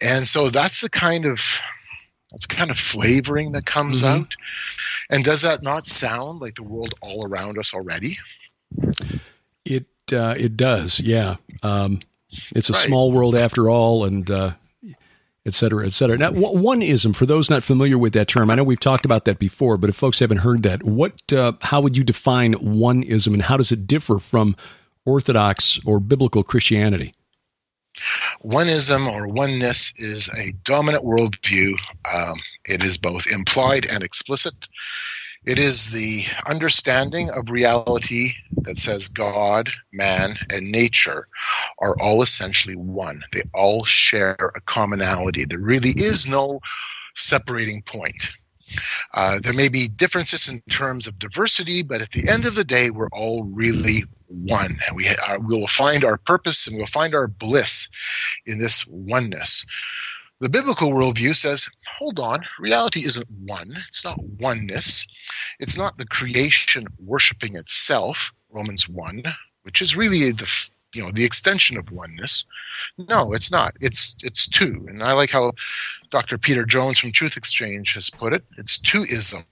And so that's the kind of flavoring that comes out. And does that not sound like the world all around us already? It does, yeah. It's a small world after all, and et cetera, et cetera. Now, oneism, for those not familiar with that term, I know we've talked about that before, but if folks haven't heard that, how would you define oneism, and how does it differ from Orthodox or biblical Christianity? Oneism or oneness is a dominant worldview. It is both implied and explicit. It is the understanding of reality that says God, man, and nature are all essentially one. They all share a commonality. There really is no separating point. There may be differences in terms of diversity, but at the end of the day, we're all really one. And we will find our purpose and we'll find our bliss in this oneness. The biblical worldview says, hold on, reality isn't one. It's not oneness. It's not the creation worshiping itself, Romans 1, which is really the extension of oneness. No, it's not. It's two. And I like how Dr. Peter Jones from Truth Exchange has put it. It's twoism.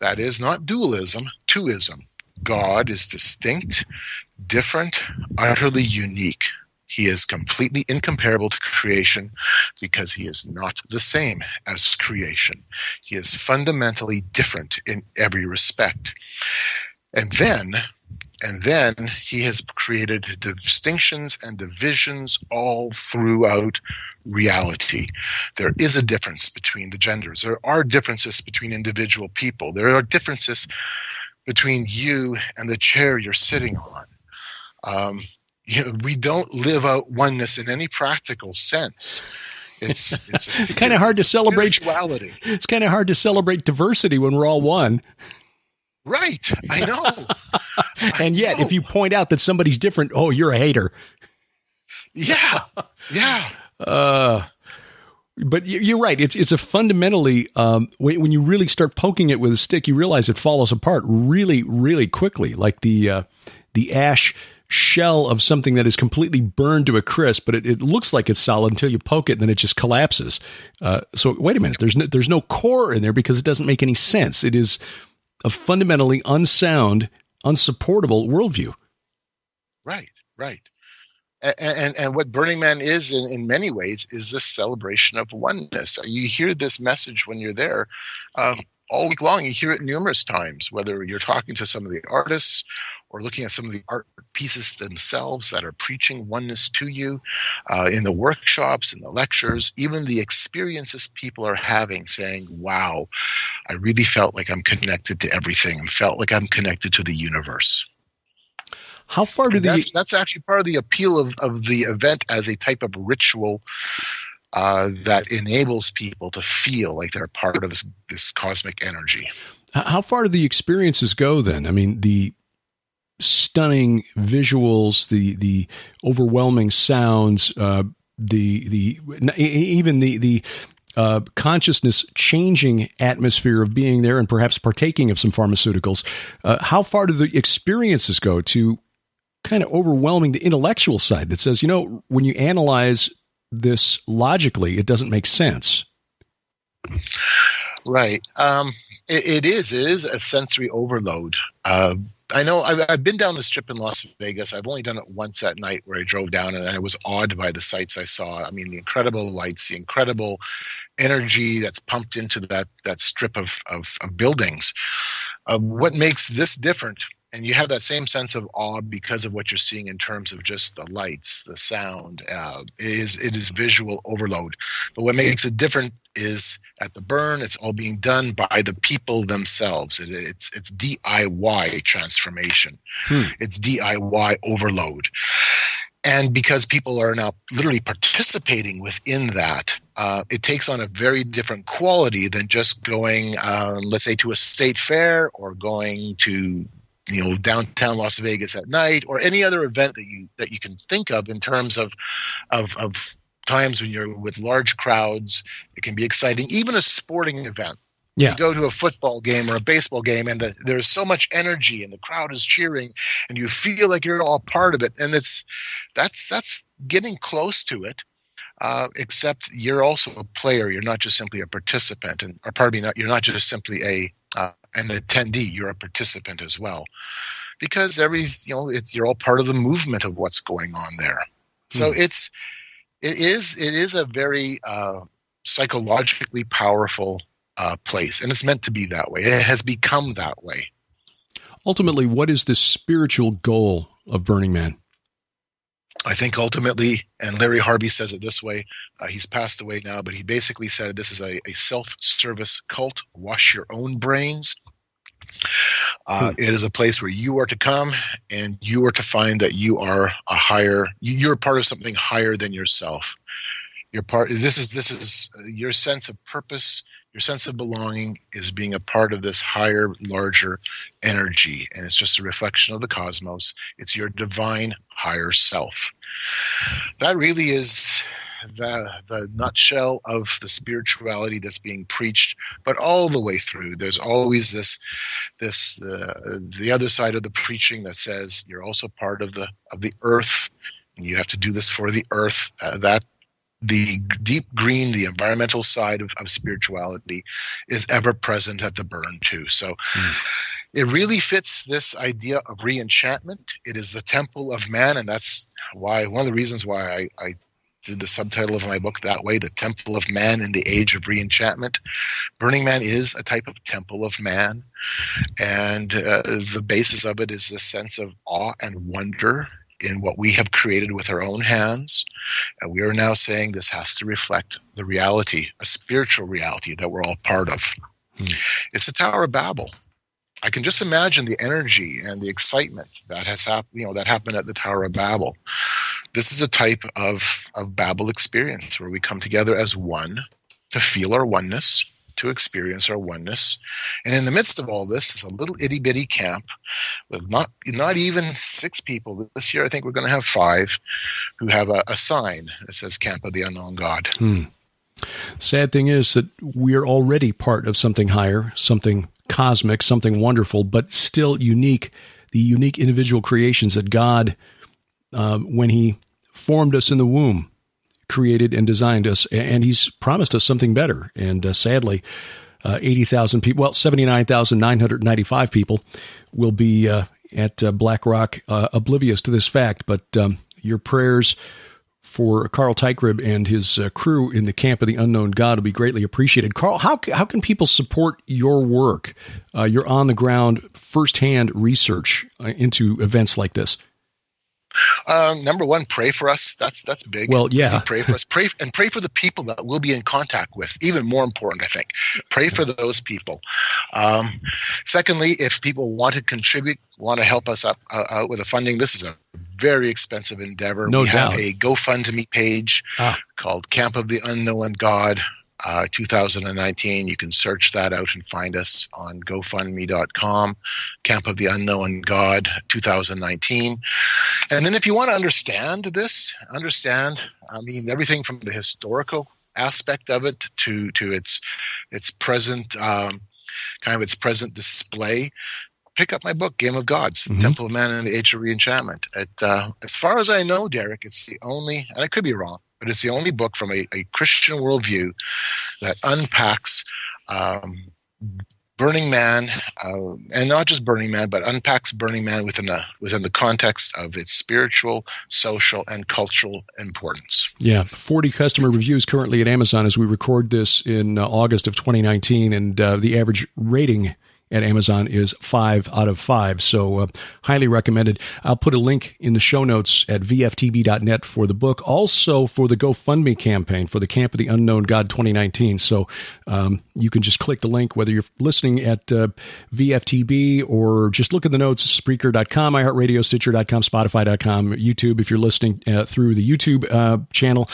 That is not dualism, twoism. God is distinct, different, utterly unique. He is completely incomparable to creation because he is not the same as creation. He is fundamentally different in every respect. And then he has created distinctions and divisions all throughout reality. There is a difference between the genders. There are differences between individual people. There are differences between you and the chair you're sitting on. We don't live out oneness in any practical sense. It's kind of hard to celebrate spirituality. It's kind of hard to celebrate diversity when we're all one. Right, I know. And yet, if you point out that somebody's different, oh, you're a hater. Yeah. But you're right. It's a fundamentally, when you really start poking it with a stick, you realize it falls apart really, really quickly, like the ash shell of something that is completely burned to a crisp, but it looks like it's solid until you poke it, and then it just collapses. So wait a minute, there's no core in there because it doesn't make any sense. It is a fundamentally unsound, unsupportable worldview. Right. And what Burning Man is in many ways is this celebration of oneness. You hear this message when you're there all week long. You hear it numerous times, whether you're talking to some of the artists or looking at some of the art pieces themselves that are preaching oneness to you, in the workshops, in the lectures, even the experiences people are having, saying, wow, I really felt like I'm connected to everything and felt like I'm connected to the universe. How far do that's actually part of the appeal of the event as a type of ritual that enables people to feel like they're part of this cosmic energy. How far do the experiences go then? I mean, the stunning visuals, the overwhelming sounds, even the consciousness changing atmosphere of being there and perhaps partaking of some pharmaceuticals. How far do the experiences go to kind of overwhelming the intellectual side that says, when you analyze this logically, it doesn't make sense? Right. It is a sensory overload. I know I've been down the strip in Las Vegas. I've only done it once at night where I drove down, and I was awed by the sights I saw. I mean, the incredible lights, the incredible energy that's pumped into that strip of buildings. What makes this different, and you have that same sense of awe because of what you're seeing in terms of just the lights, the sound, it is visual overload. But what makes it different is at the burn, it's all being done by the people themselves. It's DIY transformation. It's DIY overload. And because people are now literally participating within that, it takes on a very different quality than just going, let's say, to a state fair or going to downtown Las Vegas at night, or any other event that you can think of in terms of times when you're with large crowds. It can be exciting, even a sporting event. Yeah. You go to a football game or a baseball game, and there's so much energy, and the crowd is cheering, and you feel like you're all part of it. And that's getting close to it. Except you're also a player. You're not just simply a participant, you're not just simply an attendee. You're a participant as well, because you're all part of the movement of what's going on there. So it is a very psychologically powerful place, and it's meant to be that way. It has become that way. Ultimately, what is the spiritual goal of Burning Man? I think ultimately, and Larry Harvey says it this way, he's passed away now, but he basically said this is a self-service cult. Wash your own brains. It is a place where you are to come and you are to find that you are you're part of something higher than yourself. This is your sense of purpose. Your sense of belonging is being a part of this higher, larger energy, and it's just a reflection of the cosmos. It's your divine higher self. That really is the nutshell of the spirituality that's being preached, but all the way through, there's always the other side of the preaching that says you're also part of the earth, and you have to do this for the earth. That the deep green, the environmental side of spirituality is ever present at the burn too. So It really fits this idea of re-enchantment. It is the temple of man, and that's why one of the reasons why I did the subtitle of my book that way, The Temple of Man in the Age of Re-Enchantment. Burning Man is a type of temple of man, and the basis of it is this sense of awe and wonder in what we have created with our own hands. And we are now saying this has to reflect the reality, a spiritual reality that we're all part of. It's the Tower of Babel. I can just imagine the energy and the excitement that has that happened at the Tower of Babel. This is a type of Babel experience where we come together as one to feel our oneness, to experience our oneness. And in the midst of all this is a little itty-bitty camp with not even 6 people. This year I think we're going to have 5 who have a sign that says Camp of the Unknown God. Sad thing is that we're already part of something higher, something cosmic, something wonderful, but still unique, the unique individual creations that God, when he formed us in the womb, created and designed us, and he's promised us something better. And sadly, 80,000 people, well, 79,995 people will be at Black Rock oblivious to this fact, but your prayers for Carl Teichrib and his crew in the Camp of the Unknown God will be greatly appreciated. Carl, how can people support your work, your on-the-ground, first-hand research into events like this? Number one, pray for us. That's big. Well, yeah. Really pray for us. Pray for the people that we'll be in contact with. Even more important, I think. Pray for those people. Secondly, if people want to contribute, want to help us out with the funding, this is a very expensive endeavor. No doubt. We have a GoFundMe page called Camp of the Unknown God 2019. You can search that out and find us on GoFundMe.com, Camp of the Unknown God 2019. And then if you want to understand, everything from the historical aspect of it to its present its present display, pick up my book, Game of Gods, Temple of Man and the Age of Re-Enchantment. As far as I know, Derek, it's the only, and I could be wrong, but it's the only book from a Christian worldview that unpacks Burning Man, and not just Burning Man, but unpacks Burning Man within the context of its spiritual, social, and cultural importance. Yeah, 40 customer reviews currently at Amazon as we record this in August of 2019, and the average rating at Amazon is 5 out of 5. So highly recommended. I'll put a link in the show notes at vftb.net for the book, also for the GoFundMe campaign for the Camp of the Unknown God 2019. So you can just click the link, whether you're listening at VFTB or just look at the notes, Spreaker.com, iHeartRadio, Stitcher.com, Spotify.com, YouTube. If you're listening through the YouTube channel,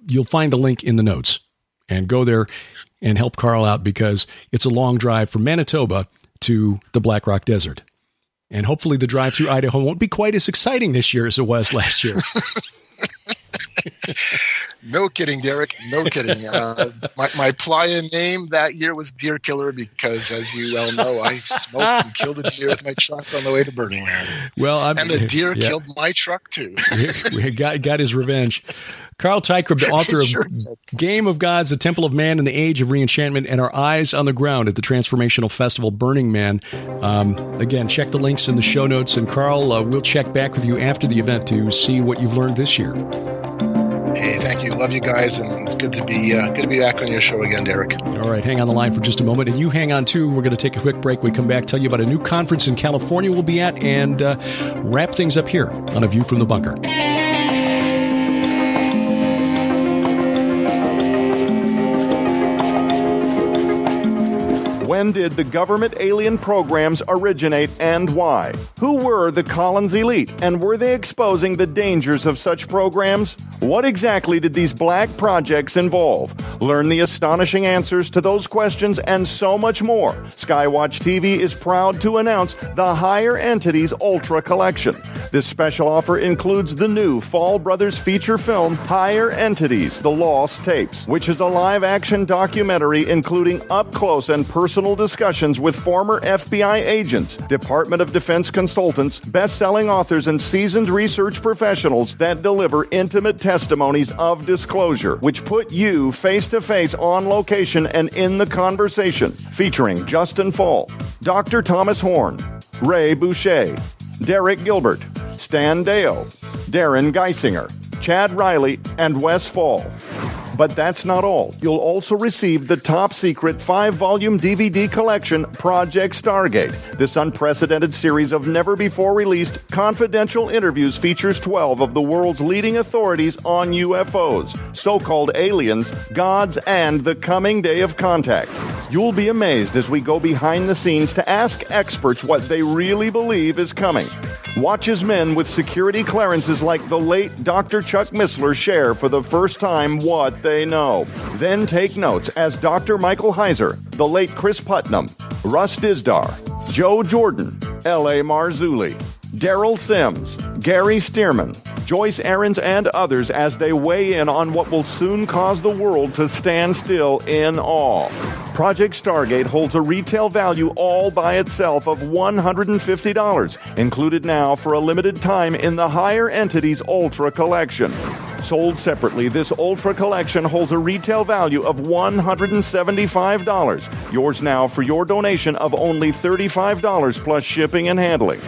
you'll find the link in the notes. And go there and help Carl out, because it's a long drive from Manitoba to the Black Rock Desert. And hopefully the drive through Idaho won't be quite as exciting this year as it was last year. No kidding, Derek. No kidding. My playa name that year was Deer Killer because, as you well know, I smoked and killed a deer with my truck on the way to Burning Man. Well, and the deer killed my truck, too. We got his revenge. Carl Teichrib, the author of Game of Gods, The Temple of Man and the Age of Re-Enchantment, and Our Eyes on the Ground at the Transformational Festival Burning Man. Again, check the links in the show notes, and Carl, we'll check back with you after the event to see what you've learned this year. Hey, thank you. Love you guys, and it's good to be back on your show again, Derek. All right, hang on the line for just a moment, and you hang on too. We're going to take a quick break. We come back, tell you about a new conference in California we'll be at, and wrap things up here on A View from the Bunker. When did the government alien programs originate and why? Who were the Collins elite, and were they exposing the dangers of such programs? What exactly did these black projects involve? Learn the astonishing answers to those questions and so much more. SkyWatchTV is proud to announce the Higher Entities Ultra Collection. This special offer includes the new Fall Brothers feature film, Higher Entities, The Lost Tapes, which is a live-action documentary including up-close and personal discussions with former FBI agents, Department of Defense consultants, best-selling authors, and seasoned research professionals that deliver intimate testimonies of disclosure, which put you face-to-face on location and in the conversation. Featuring Justin Fall, Dr. Thomas Horn, Ray Boucher, Derek Gilbert, Stan Deo, Darren Geisinger, Chad Riley, and Wes Fall. But that's not all. You'll also receive the top-secret 5-volume DVD collection, Project Stargate. This unprecedented series of never-before-released confidential interviews features 12 of the world's leading authorities on UFOs, so-called aliens, gods, and the coming day of contact. You'll be amazed as we go behind the scenes to ask experts what they really believe is coming. Watch as men with security clearances like the late Dr. Chuck Missler share for the first time what they know. Then take notes as Dr. Michael Heiser, the late Chris Putnam, Russ Dizdar, Joe Jordan, L.A. Marzulli, Daryl Sims, Gary Stearman, Joyce Aarons, and others as they weigh in on what will soon cause the world to stand still in awe. Project Stargate holds a retail value all by itself of $150, included now for a limited time in the Higher Entities Ultra Collection. Sold separately, this Ultra Collection holds a retail value of $175. Yours now for your donation of only $35 plus shipping and handling.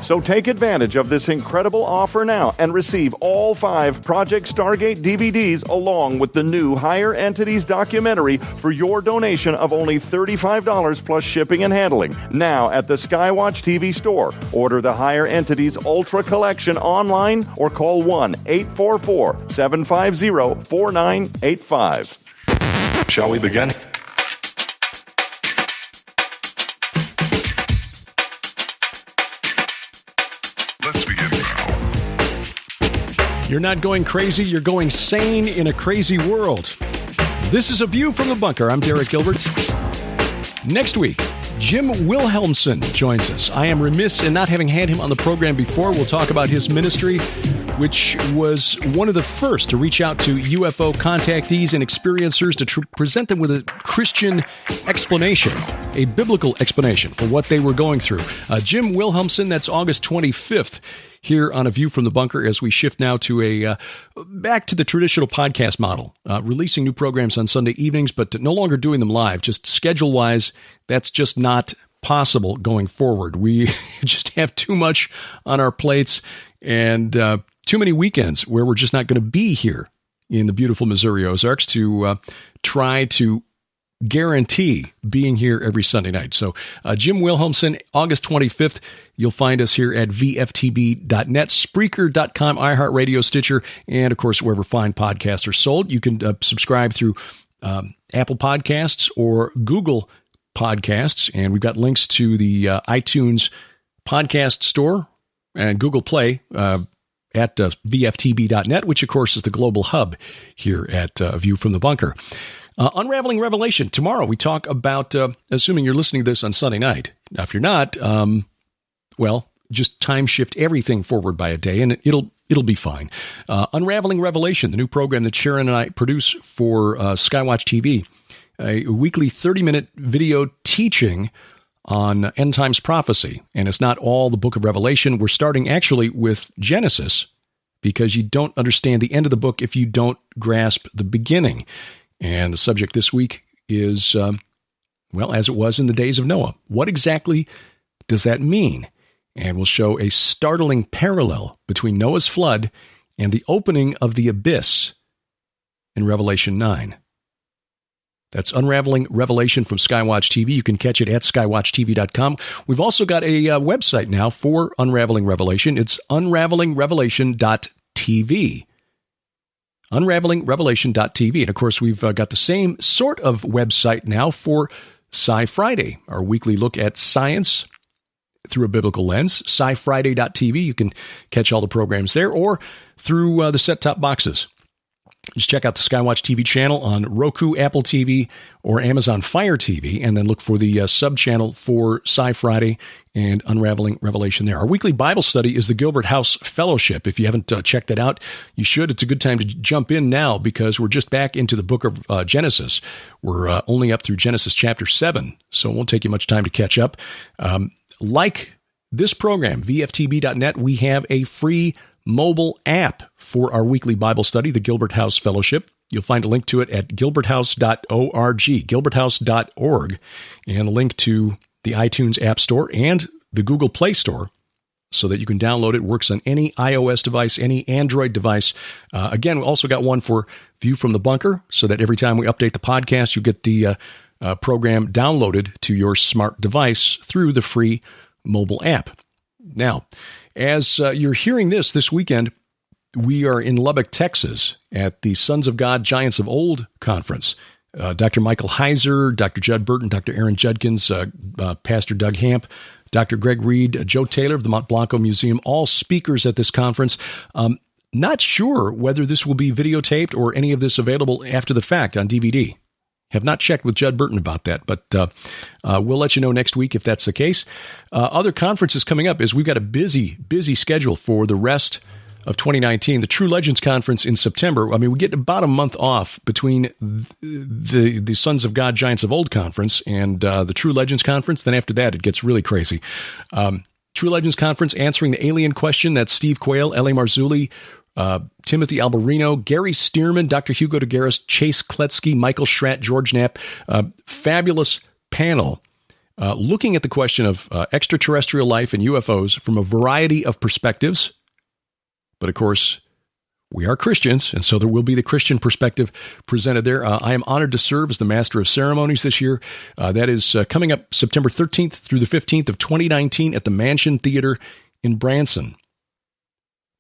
So take advantage of this incredible offer now and receive all 5 Project Stargate DVDs along with the new Higher Entities documentary for your donation of only $35 plus shipping and handling. Now at the SkyWatchTV store. Order the Higher Entities Ultra Collection online or call 1-844-750-4985. Shall we begin? Let's begin now. You're not going crazy, you're going sane in a crazy world. This is A View from the Bunker. I'm Derek Gilbert. Next week, Jim Wilhelmsen joins us. I am remiss in not having had him on the program before. We'll talk about his ministry, which was one of the first to reach out to UFO contactees and experiencers to present them with a Christian explanation, a biblical explanation for what they were going through. Jim Wilhelmsen, that's August 25th, here on A View from the Bunker, as we shift now to back to the traditional podcast model, releasing new programs on Sunday evenings, but no longer doing them live. Just schedule-wise, that's just not possible going forward. We just have too much on our plates and too many weekends where we're just not going to be here in the beautiful Missouri Ozarks to try to guarantee being here every Sunday night. So Jim Wilhelmsen, August 25th, you'll find us here at vftb.net, Spreaker.com, iHeartRadio, Stitcher, and of course, wherever fine podcasts are sold. You can subscribe through Apple Podcasts or Google Podcasts, and we've got links to the iTunes podcast store and Google Play at vftb.net, which of course is the global hub here at View from the Bunker. Unraveling Revelation. Tomorrow we talk about, assuming you're listening to this on Sunday night. Now, if you're not, well, just time shift everything forward by a day and it'll be fine. Unraveling Revelation, the new program that Sharon and I produce for SkyWatchTV, a weekly 30-minute video teaching on end times prophecy. And it's not all the book of Revelation. We're starting actually with Genesis because you don't understand the end of the book if you don't grasp the beginning. And the subject this week is, well, as it was in the days of Noah. What exactly does that mean? And we'll show a startling parallel between Noah's flood and the opening of the abyss in Revelation 9. That's Unraveling Revelation from SkyWatch TV. You can catch it at skywatchtv.com. We've also got a website now for Unraveling Revelation. It's unravelingrevelation.tv. Unravelingrevelation.tv. And of course, we've got the same sort of website now for Sci Friday, our weekly look at science through a biblical lens. SciFriday.tv. You can catch all the programs there or through the set-top boxes. Just check out the SkyWatchTV channel on Roku, Apple TV, or Amazon Fire TV, and then look for the sub-channel for Sci Friday and Unraveling Revelation there. Our weekly Bible study is the Gilbert House Fellowship. If you haven't checked that out, you should. It's a good time to jump in now because we're just back into the book of Genesis. We're only up through Genesis chapter 7, so it won't take you much time to catch up. Like this program, vftb.net, we have a free mobile app for our weekly Bible study, the Gilbert House Fellowship. You'll find a link to it at gilberthouse.org, gilberthouse.org, and a link to the iTunes App Store and the Google Play Store so that you can download it. It works on any iOS device, any Android device. Again, we also got one for View from the Bunker so that every time we update the podcast, you get the program downloaded to your smart device through the free mobile app. Now, as you're hearing this weekend, we are in Lubbock, Texas at the Sons of God, Giants of Old conference. Dr. Michael Heiser, Dr. Judd Burton, Dr. Aaron Judkins, Pastor Doug Hamp, Dr. Greg Reed, Joe Taylor of the Mont Blanco Museum, all speakers at this conference. Not sure whether this will be videotaped or any of this available after the fact on DVD. Have not checked with Judd Burton about that, but we'll let you know next week if that's the case. Other conferences coming up is we've got a busy schedule for the rest of 2019. The True Legends Conference in September. I mean, we get about a month off between the Sons of God, Giants of Old conference and the True Legends Conference. Then after that, it gets really crazy. True Legends Conference, Answering the Alien Question. That's Steve Quayle, L.A. Marzulli, Timothy Alberino, Gary Stearman, Dr. Hugo DeGaris, Chase Kletsky, Michael Schratt, George Knapp. Fabulous panel looking at the question of extraterrestrial life and UFOs from a variety of perspectives. But of course, we are Christians, and so there will be the Christian perspective presented there. I am honored to serve as the Master of Ceremonies this year. That is coming up September 13th through the 15th of 2019 at the Mansion Theater in Branson.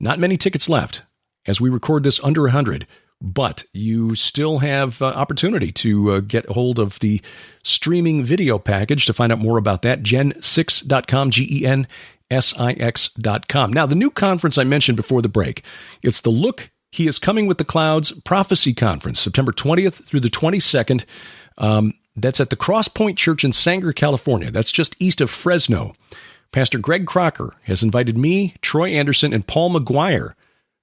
Not many tickets left. As we record this, under 100, but you still have opportunity to get a hold of the streaming video package. To find out more about that, gen6.com, GENSIX.com. Now, the new conference I mentioned before the break, it's the Look, He is Coming with the Clouds Prophecy Conference, September 20th through the 22nd. That's at the Cross Point Church in Sanger, California. That's just east of Fresno. Pastor Greg Crocker has invited me, Troy Anderson, and Paul McGuire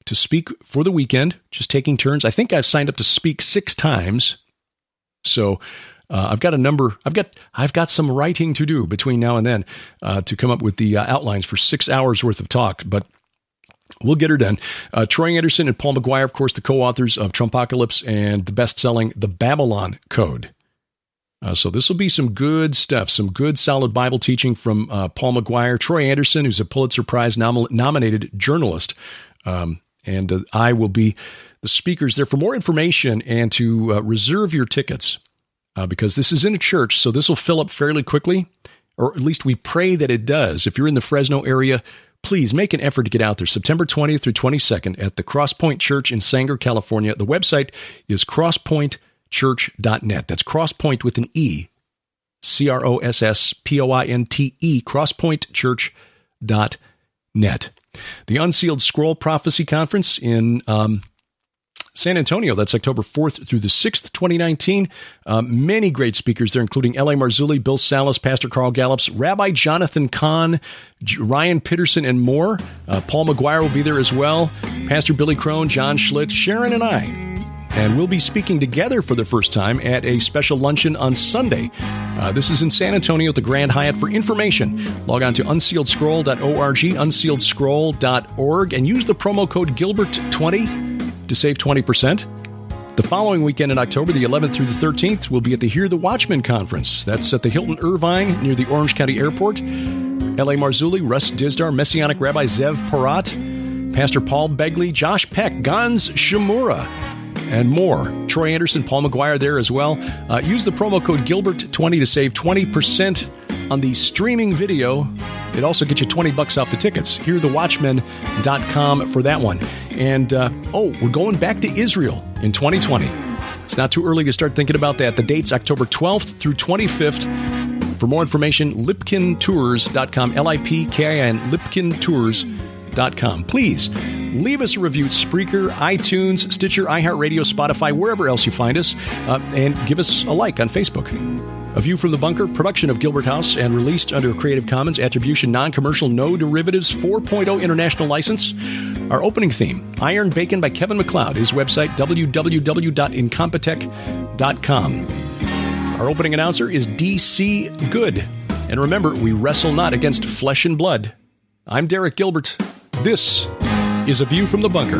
to speak for the weekend, just taking turns. I think I've signed up to speak 6 times. So I've got a number. I've got some writing to do between now and then to come up with the outlines for 6 hours worth of talk, but we'll get her done. Troy Anderson and Paul McGuire, of course, the co-authors of Trumpocalypse and the best-selling The Babylon Code. So this will be some good stuff, some good solid Bible teaching from Paul McGuire. Troy Anderson, who's a Pulitzer Prize nominated journalist, and I will be the speakers there. For more information and to reserve your tickets, because this is in a church, so this will fill up fairly quickly, or at least we pray that it does. If you're in the Fresno area, please make an effort to get out there. September 20th through 22nd at the Cross Point Church in Sanger, California. The website is crosspointchurch.net. That's Crosspoint with an E, CROSSPOINTE, crosspointchurch.net. The Unsealed Scroll Prophecy Conference in San Antonio. That's October 4th through the 6th, 2019. Many great speakers there, including L.A. Marzulli, Bill Salas, Pastor Carl Gallups, Rabbi Jonathan Kahn, Ryan Peterson, and more. Paul McGuire will be there as well. Pastor Billy Crone, John Schlitt, Sharon, and I. And we'll be speaking together for the first time at a special luncheon on Sunday. This is in San Antonio at the Grand Hyatt. For information, log on to unsealedscroll.org, unsealedscroll.org, and use the promo code Gilbert20 to save 20%. The following weekend in October, the 11th through the 13th, we'll be at the Hear the Watchman Conference. That's at the Hilton Irvine near the Orange County Airport. L.A. Marzulli, Russ Dizdar, Messianic Rabbi Zev Porat, Pastor Paul Begley, Josh Peck, Gans Shimura, and more. Troy Anderson, Paul McGuire there as well. Use the promo code Gilbert20 to save 20% on the streaming video. It also gets you $20 off the tickets. HearTheWatchmen.com for that one. And, we're going back to Israel in 2020. It's not too early to start thinking about that. The date's October 12th through 25th. For more information, lipkintours.com, Lipkin, lipkintours.com. Please Leave us a review at Spreaker, iTunes, Stitcher, iHeartRadio, Spotify, wherever else you find us, and give us a like on Facebook. A View from the Bunker, production of Gilbert House and released under a Creative Commons Attribution Non-Commercial No Derivatives 4.0 International License. Our opening theme, Iron Bacon by Kevin MacLeod, his website www.incompetech.com. Our opening announcer is DC Good. And remember, we wrestle not against flesh and blood. I'm Derek Gilbert. This is A View from the Bunker.